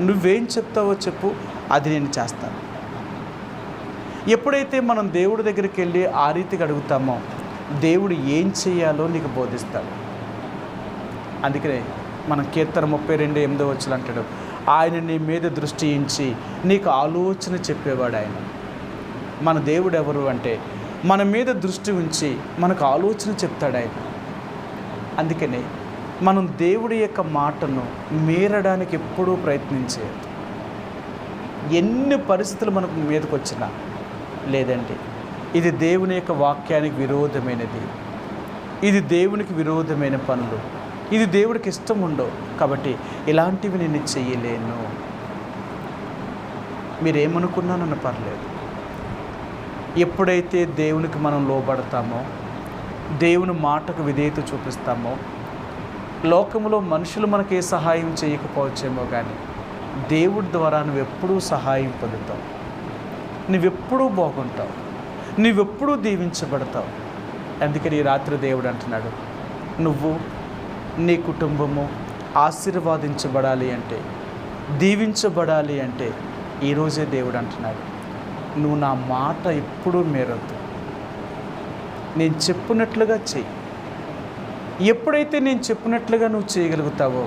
నువ్వేం చెప్తావో చెప్పు, అది నేను చేస్తాను. ఎప్పుడైతే మనం దేవుడి దగ్గరికి వెళ్ళి ఆ రీతిగా అడుగుతామో దేవుడు ఏం చేయాలో నీకు బోధిస్తాడు. అందుకనే మనం కీర్తన 32:8 అంటాడు, ఆయన నీ మీద దృష్టి ఉంచి నీకు ఆలోచన చెప్పేవాడు ఆయన. మన దేవుడు ఎవరు అంటే మన మీద దృష్టి ఉంచి మనకు ఆలోచన చెప్తాడు ఆయన. అందుకనే మనం దేవుడి యొక్క మాటను మీరడానికి ఎప్పుడూ ప్రయత్నించేది. ఎన్ని పరిస్థితులు మనకు మీదకి వచ్చినా, లేదంటే ఇది దేవుని యొక్క వాక్యానికి విరోధమైనది, ఇది దేవునికి విరోధమైన పనులు, ఇది దేవుడికి ఇష్టం ఉండవు, కాబట్టి ఇలాంటివి నేను చెయ్యలేను. మీరేమనుకున్నా నన్ను పర్లేదు. ఎప్పుడైతే దేవునికి మనం లోబడతామో, దేవుని మాటకు విధేయత చూపిస్తామో, లోకంలో మనుషులు మనకి ఏ సహాయం చేయకపోవచ్చేమో కానీ దేవుడి ద్వారా నువ్వెప్పుడూ సహాయం పొందుతావు, నువ్వెప్పుడూ బాగుంటావు, నువ్వెప్పుడూ దీవించబడతావు. అందుకని ఈ రాత్రి దేవుడు అంటున్నాడు, నువ్వు నీ కుటుంబము ఆశీర్వాదించబడాలి అంటే, దీవించబడాలి అంటే ఈరోజే దేవుడు అంటున్నాడు, నువ్వు నా మాట ఎప్పుడూ మీరొద్దు, నేను చెప్పినట్లుగా చెయ్యి. ఎప్పుడైతే నేను చెప్పినట్లుగా నువ్వు చేయగలుగుతావో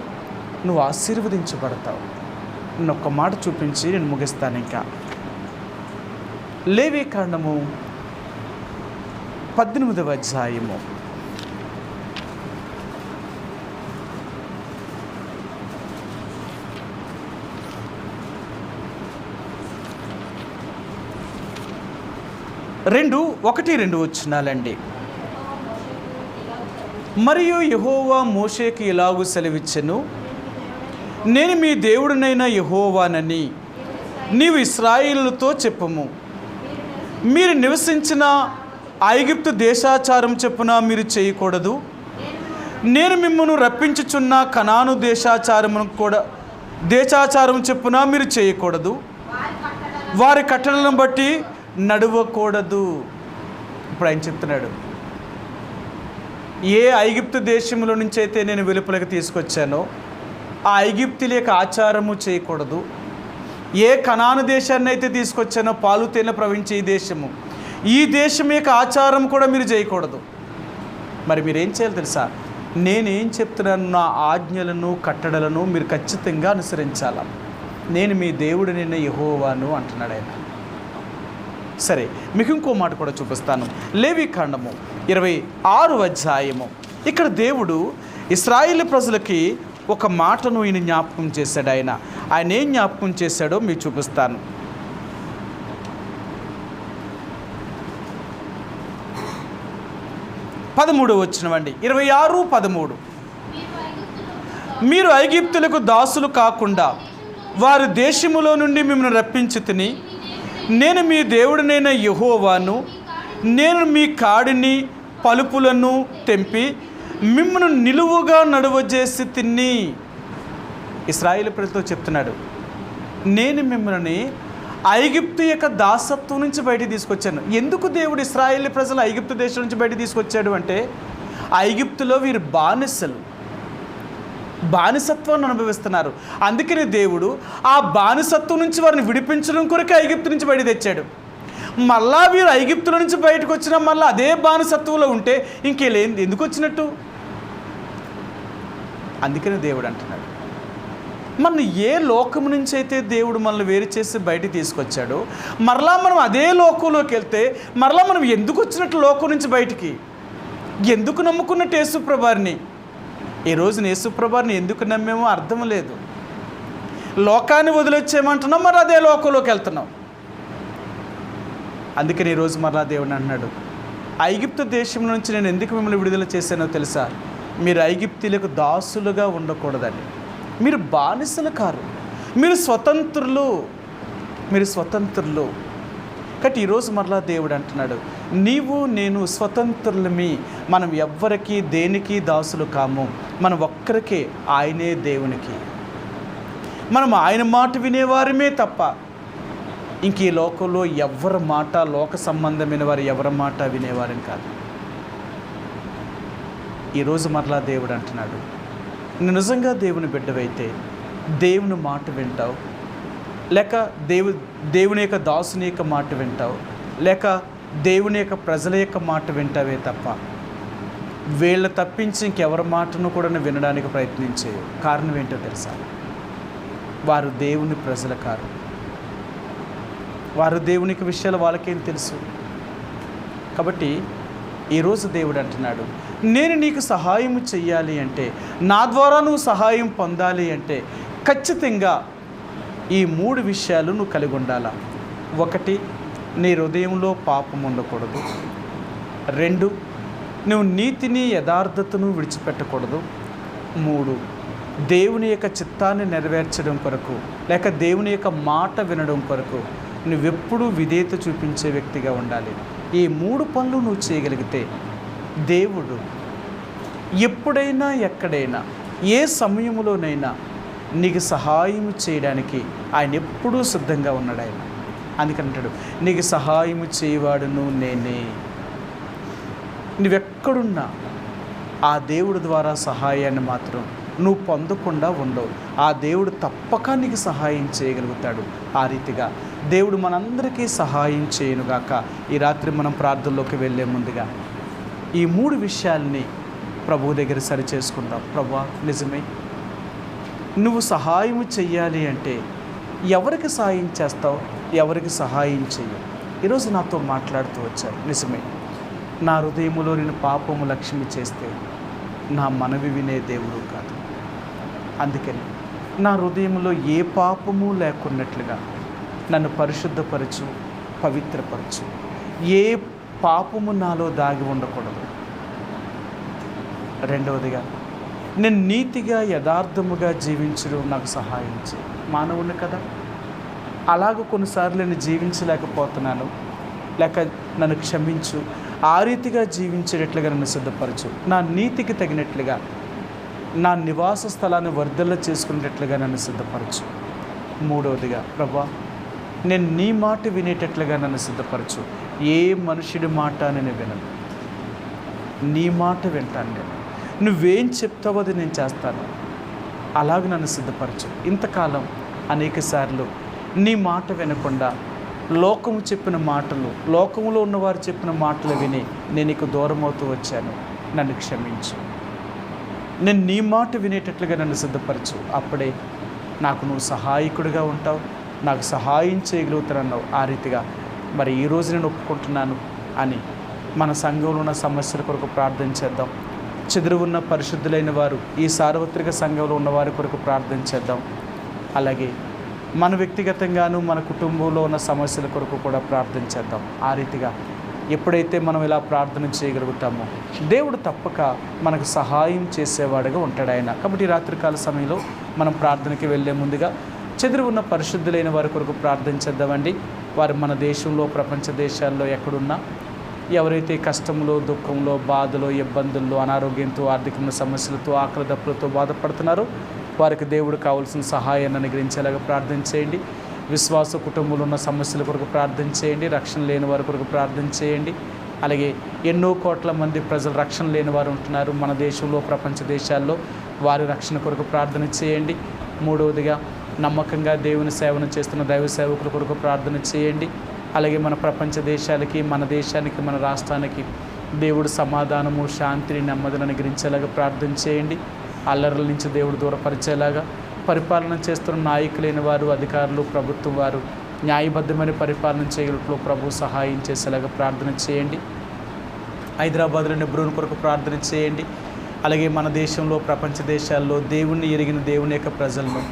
నువ్వు ఆశీర్వదించబడతావు. నేను ఒక్క మాట చూపించి నేను ముగిస్తాను. ఇంకా లేవీకాండము 18వ అధ్యాయము 1-2 వచనాలండి. మరియు యెహోవా మోషేకి ఇలాగు సెలవిచ్చెను, నేను మీ దేవుడినైన యెహోవానని నీవు ఇశ్రాయేలుతో చెప్పుము. మీరు నివసించిన ఐగుప్తు దేశాచారం చెప్పున మీరు చేయకూడదు. నేను మిమ్మల్ని రప్పించుచున్న కనాను దేశాచారం చెప్పున మీరు చేయకూడదు. వారి కట్టడలను బట్టి నడవకూడదు. ఇప్పుడు ఆయన చెప్తున్నాడు, ఏ ఐగుప్తు దేశంలో నుంచి అయితే నేను వెలుపలకు తీసుకొచ్చానో ఆ ఐగుప్తుల యొక్క ఆచారము చేయకూడదు. ఏ కనాను దేశాన్ని అయితే తీసుకొచ్చానో పాలు తేనె ప్రవహించే ఈ దేశము, ఈ దేశం యొక్క ఆచారం కూడా మీరు చేయకూడదు. మరి మీరేం చేయాలి తెలుసా? నేనేం చెప్తున్నాను, నా ఆజ్ఞలను కట్టడలను మీరు ఖచ్చితంగా అనుసరించాలి. నేను మీ దేవుడినైన యెహోవాను అంటున్నాడు ఆయన. సరే, మీకు ఇంకో మాట కూడా చూపిస్తాను. లేవీకాండము 26వ అధ్యాయము. ఇక్కడ దేవుడు ఇశ్రాయేలు ప్రజలకి ఒక మాటను ఈయన జ్ఞాపకం చేశాడు. ఆయన ఏం జ్ఞాపకం చేశాడో మీకు చూపిస్తాను. 13వ వచనం 26:13. మీరు ఐగుప్తులకు దాసులు కాకుండా వారి దేశములో నుండి మిమ్మల్ని రప్పించి తిని, నేను మీ దేవుడినైన యెహోవాను, నేను మీ కాడిని పలుపులను తెంపి మిమ్మల్ని నిలువుగా నడువజేసి తిని. ఇశ్రాయేలు ప్రజలతో చెప్తున్నాడు, నేను మిమ్మల్ని ఐగుప్తు యొక్క దాసత్వం నుంచి బయటికి తీసుకొచ్చాను. ఎందుకు దేవుడు ఇశ్రాయేలు ప్రజలు ఐగుప్తు దేశం నుంచి బయటికి తీసుకొచ్చాడు అంటే, ఐగుప్తులో వీరు బానిసత్వాన్ని అనుభవిస్తున్నారు. అందుకని దేవుడు ఆ బానిసత్వం నుంచి వారిని విడిపించడం కొరకు ఐగుప్తు నుంచి బయట తెచ్చాడు. మళ్ళా వీరు ఐగుప్తుల నుంచి బయటకు వచ్చినా మళ్ళీ అదే బానిసత్వంలో ఉంటే ఎందుకు వచ్చినట్టు? అందుకని దేవుడు అంటున్నాడు, మన ఏ లోకం నుంచి అయితే దేవుడు మనల్ని వేరు చేసి బయటికి తీసుకొచ్చాడో, మరలా మనం అదే లోకంలోకి వెళ్తే మరలా మనం ఎందుకు వచ్చినట్టు లోకం నుంచి బయటికి? ఎందుకు నమ్ముకున్నట్టు యేసుప్రభుని? ఈ రోజున యేసుప్రభుని ఎందుకు నమ్మేమో అర్థం లేదు. లోకాన్ని వదిలేచ్చేయమంటున్నాం, మరి అదే లోకంలోకి వెళ్తున్నాం. అందుకని ఈరోజు మరలా దేవుడు అన్నాడు, ఐగుప్తు దేశం నుంచి నేను ఎందుకు మిమ్మల్ని విడుదల చేశానో తెలుసా? మీరు ఐగుప్తీలకు దాసులుగా ఉండకూడదని. మీరు బానిసలు కారు, మీరు స్వతంత్రులు. కాబట్టి ఈరోజు మరలా దేవుడు అంటున్నాడు, నీవు నేను స్వతంత్రులమి. మనం ఎవ్వరికి దేనికి దాసులు కాము. మనం ఒక్కరికే, ఆయనే దేవునికి. మనం ఆయన మాట వినేవారమే తప్ప ఇంక ఈ లోకంలో ఎవరి మాట, లోక సంబంధమైన వారు ఎవరి మాట వినేవారని కాదు. ఈరోజు మరలా దేవుడు అంటున్నాడు, నువ్వు నిజంగా దేవుని బిడ్డవైతే దేవుని మాట వింటావు, లేక దేవుని యొక్క దాసుని యొక్క మాట వింటావు, లేక దేవుని యొక్క ప్రజల యొక్క మాట వింటావే తప్ప వీళ్ళ తప్పించి ఇంకెవరి మాటను కూడా వినడానికి ప్రయత్నించే. కారణం ఏంటో తెలుసా? వారు దేవుని ప్రజల కారు. వారు దేవునికి విషయాలు వాళ్ళకేం తెలుసు. కాబట్టి ఈరోజు దేవుడు అంటున్నాడు, నేను నీకు సహాయం చెయ్యాలి అంటే, నా ద్వారా నువ్వు సహాయం పొందాలి అంటే ఖచ్చితంగా ఈ 3 విషయాలు నువ్వు కలిగి ఉండాలా. 1, నీ హృదయంలో పాపం ఉండకూడదు. 2, నువ్వు నీతిని యథార్థతను విడిచిపెట్టకూడదు. 3, దేవుని యొక్క చిత్తాన్ని నెరవేర్చడం కొరకు, లేక దేవుని యొక్క మాట వినడం కొరకు నువ్వెప్పుడూ విధేయత చూపించే వ్యక్తిగా ఉండాలి. ఈ 3 పనులు నువ్వు చేయగలిగితే దేవుడు ఎప్పుడైనా, ఎక్కడైనా, ఏ సమయంలోనైనా నీకు సహాయం చేయడానికి ఆయన ఎప్పుడూ సిద్ధంగా ఉన్నాడు. ఆయన అందుకంటాడు, నీకు సహాయం చేయవాడును నేనే. నువ్వెక్కడున్నా ఆ దేవుడి ద్వారా సహాయాన్ని మాత్రం నువ్వు పొందకుండా ఉండవు. ఆ దేవుడు తప్పక నీకు సహాయం చేయగలుగుతాడు. ఆ రీతిగా దేవుడు మనందరికీ సహాయం చేయనుగాక. ఈ రాత్రి మనం ప్రార్థనలోకి వెళ్ళే ముందుగా ఈ 3 విషయాల్ని ప్రభువు దగ్గర సరి చేసుకుందాం. ప్రభువా, నిజమే నువ్వు సహాయం చెయ్యాలి అంటే ఎవరికి సహాయం చేస్తావు, ఎవరికి సహాయం చెయ్యవు? ఈరోజు నాతో మాట్లాడుతూ వచ్చారు. నిజమే, నా హృదయములో నేను పాపము లక్ష్మి చేస్తే నా మనవి వినే దేవుడు కాదు. అందుకని నా హృదయంలో ఏ పాపము లేకున్నట్లుగా నన్ను పరిశుద్ధపరచు, పవిత్రపరచు. ఏ పాపము నాలో దాగి ఉండకూడదు. 2వదిగా, నేను నీతిగా యథార్థముగా జీవించడం నాకు సహాయం చేయి. మానవుని కదా, అలాగ కొన్నిసార్లు నేను జీవించలేకపోతున్నాను, లేక నన్ను క్షమించు. ఆ రీతిగా జీవించేటట్లుగా నన్ను సిద్ధపరచు. నా నీతికి తగినట్లుగా నా నివాస స్థలాన్ని వర్ధల్ల చేసుకునేటట్లుగా నన్ను సిద్ధపరచు. 3వదిగా, ప్రభా, నేను నీ మాట వినేటట్లుగా నన్ను సిద్ధపరచు. ఏ మనుషుడి మాట నేను వినను, నీ మాట వింటాను. నేను నువ్వేం చెప్తావో అది నేను చేస్తాను. అలాగ నన్ను సిద్ధపరచు. ఇంతకాలం అనేక సార్లు నీ మాట వినకుండా లోకము చెప్పిన మాటలు, లోకములో ఉన్నవారు చెప్పిన మాటలు విని నేను నీకు దూరం అవుతూ వచ్చాను. నన్ను క్షమించు. నేను నీ మాట వినేటట్లుగా నన్ను సిద్ధపరచు. అప్పుడే నాకు నువ్వు సహాయకుడిగా ఉంటావు, నాకు సహాయం చేయగలుగుతానన్నావు. ఆ రీతిగా మరి ఈరోజు నేను ఒప్పుకుంటున్నాను అని మన సంఘంలో ఉన్న సమస్యల కొరకు ప్రార్థన చేద్దాం. చెదురు ఉన్న పరిశుద్ధులైన వారు ఈ సార్వత్రిక సంఘంలో ఉన్న వారి కొరకు ప్రార్థన చేద్దాం. అలాగే మన వ్యక్తిగతంగాను మన కుటుంబంలో ఉన్న సమస్యల కొరకు కూడా ప్రార్థన చేద్దాం. ఆ రీతిగా ఎప్పుడైతే మనం ఇలా ప్రార్థన చేయగలుగుతామో దేవుడు తప్పక మనకు సహాయం చేసేవాడుగా ఉంటాడు ఆయన. కాబట్టి రాత్రికాల సమయంలో మనం ప్రార్థనకి వెళ్ళే ముందుగా చెదిరి ఉన్న పరిశుద్ధులైన వారి కొరకు ప్రార్థన చేద్దామండి. వారు మన దేశంలో, ప్రపంచ దేశాల్లో ఎక్కడున్నా ఎవరైతే కష్టంలో, దుఃఖంలో, బాధలో, ఇబ్బందుల్లో, అనారోగ్యంతో, ఆర్థికమైన సమస్యలతో, ఆకలి దప్పులతో బాధపడుతున్నారో వారికి దేవుడు కావాల్సిన సహాయాన్ని అనుగ్రహించేలాగా ప్రార్థన చేయండి. విశ్వాస కుటుంబంలో ఉన్న సమస్యల కొరకు ప్రార్థన చేయండి. రక్షణ లేని వారి కొరకు ప్రార్థన చేయండి. అలాగే ఎన్నో కోట్ల మంది ప్రజలు రక్షణ లేని వారు ఉంటున్నారు మన దేశంలో, ప్రపంచ దేశాల్లో. వారి రక్షణ కొరకు ప్రార్థన చేయండి. మూడవదిగా నమ్మకంగా దేవుని సేవను చేస్తున్న దైవ సేవకుల కొరకు ప్రార్థన చేయండి. అలాగే మన ప్రపంచ దేశాలకి, మన దేశానికి, మన రాష్ట్రానికి దేవుడు సమాధానము, శాంతిని, నెమ్మదిని అనుగ్రహించేలాగా ప్రార్థన చేయండి. అల్లర్ల నుంచి దేవుడు దూరపరిచేలాగా పరిపాలన చేస్తున్న నాయకులైన వారు, అధికారులు, ప్రభుత్వం వారు న్యాయబద్ధమైన పరిపాలన చేయడంలో ప్రభు సహాయం చేసేలాగా ప్రార్థన చేయండి. హైదరాబాద్లోని బ్రూన్ కొరకు ప్రార్థన చేయండి. అలాగే మన దేశంలో, ప్రపంచ దేశాల్లో దేవుణ్ణి ఎరిగిన దేవుని యొక్క ప్రజలను,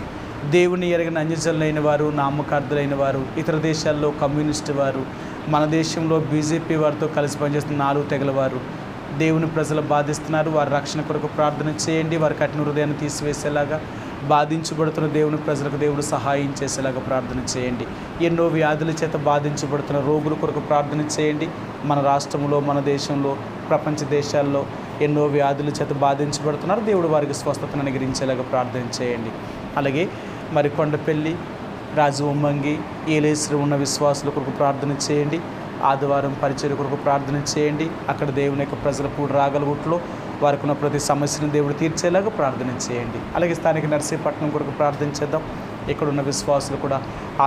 దేవుని ఎరగిన అన్యజనులైన వారు, నామకార్థులైన వారు, ఇతర దేశాల్లో కమ్యూనిస్టు వారు, మన దేశంలో బీజేపీ వారితో కలిసి పనిచేస్తున్న 4 తెగల వారు దేవుని ప్రజలు బాధిస్తున్నారు. వారి రక్షణ కొరకు ప్రార్థన చేయండి. వారి కఠిన హృదయాన్ని తీసివేసేలాగా, బాధించబడుతున్న దేవుని ప్రజలకు దేవుడు సహాయం చేసేలాగా ప్రార్థన చేయండి. ఎన్నో వ్యాధుల చేత బాధించబడుతున్న రోగుల కొరకు ప్రార్థన చేయండి. మన రాష్ట్రంలో, మన దేశంలో, ప్రపంచ దేశాల్లో ఎన్నో వ్యాధుల చేత బాధించబడుతున్నారు. దేవుడు వారికి స్వస్థతను అనుగ్రహించేలాగా ప్రార్థన చేయండి. అలాగే మరి కొండపల్లి, రాజవొమ్మంగి, ఏలేశ్వరం ఉన్న విశ్వాసుల కొరకు ప్రార్థన చేయండి. ఆదివారం పరిచర్య కొరకు ప్రార్థన చేయండి. అక్కడ దేవుని యొక్క ప్రజల కూడి రాగలుగుట్లో వారికి ఉన్న ప్రతి సమస్యను దేవుడు తీర్చేలాగా ప్రార్థన చేయండి. అలాగే స్థానిక నర్సీపట్నం కొరకు ప్రార్థన చేద్దాం. ఇక్కడున్న విశ్వాసులు కూడా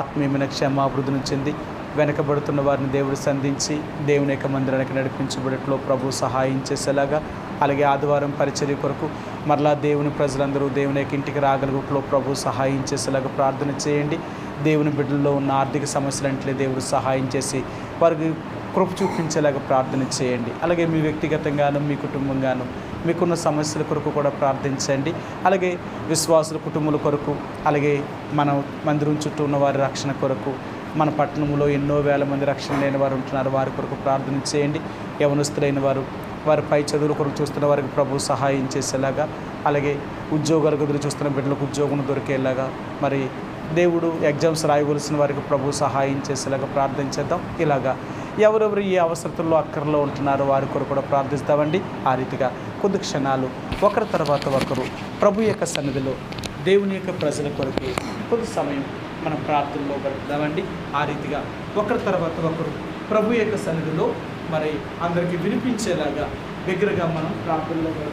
ఆత్మీయమైన క్షేమాభివృద్ధిని చెంది వెనకబడుతున్న వారిని దేవుడు సంధించి దేవుని యొక్క మందిరానికి నడిపించబడట్లో ప్రభు సహాయం చేసేలాగా, అలాగే ఆదివారం పరిచర్య కొరకు మరలా దేవుని ప్రజలందరూ దేవుని యొక్క ఇంటికి రాగలుగుట్లో ప్రభు సహాయం చేసేలాగా ప్రార్థన చేయండి. దేవుని బిడ్డల్లో ఉన్న ఆర్థిక సమస్యలంటే దేవుడు సహాయం చేసి వారికి కృప చూపించేలాగా ప్రార్థన చేయండి. అలాగే మీ వ్యక్తిగతంగాను, మీ కుటుంబంగాను మీకున్న సమస్యల కొరకు కూడా ప్రార్థించండి. అలాగే విశ్వాసుల కుటుంబాల కొరకు, అలాగే మన మందిరం చుట్టూ ఉన్న వారి రక్షణ కొరకు, మన పట్టణంలో ఎన్నో వేల మంది రక్షణ లేని వారు ఉంటున్నారు, వారి కొరకు ప్రార్థన చేయండి. యవనస్తులైన వారు, వారి పై చదువుల కొరకు చూస్తున్న వారికి ప్రభు సహాయం చేసేలాగా, అలాగే ఉద్యోగాలకు ఎదురు చూస్తున్న బిడ్డలకు ఉద్యోగం దొరికేలాగా, మరి దేవుడు ఎగ్జామ్స్ రాయవలసిన వారికి ప్రభు సహాయం చేసేలాగా ప్రార్థన చేద్దాం. ఇలాగా ఎవరెవరు ఏ అవసరతల్లో అక్కర్లో ఉంటున్నారో వారి కొరకు కూడా ప్రార్థిస్తామండి. ఆ రీతిగా కొద్ది క్షణాలు ఒకరి తర్వాత ఒకరు ప్రభు యొక్క సన్నిధిలో దేవుని యొక్క ప్రజల కొరకు కొద్ది సమయం మనం ప్రార్థనలో గడుపుదామండి. ఆ రీతిగా ఒకరి తర్వాత ఒకరు ప్రభు యొక్క సన్నిధిలో మరి అందరికీ వినిపించేలాగా బిగ్గరగా మనం ప్రార్థనలో గడుపుతాం.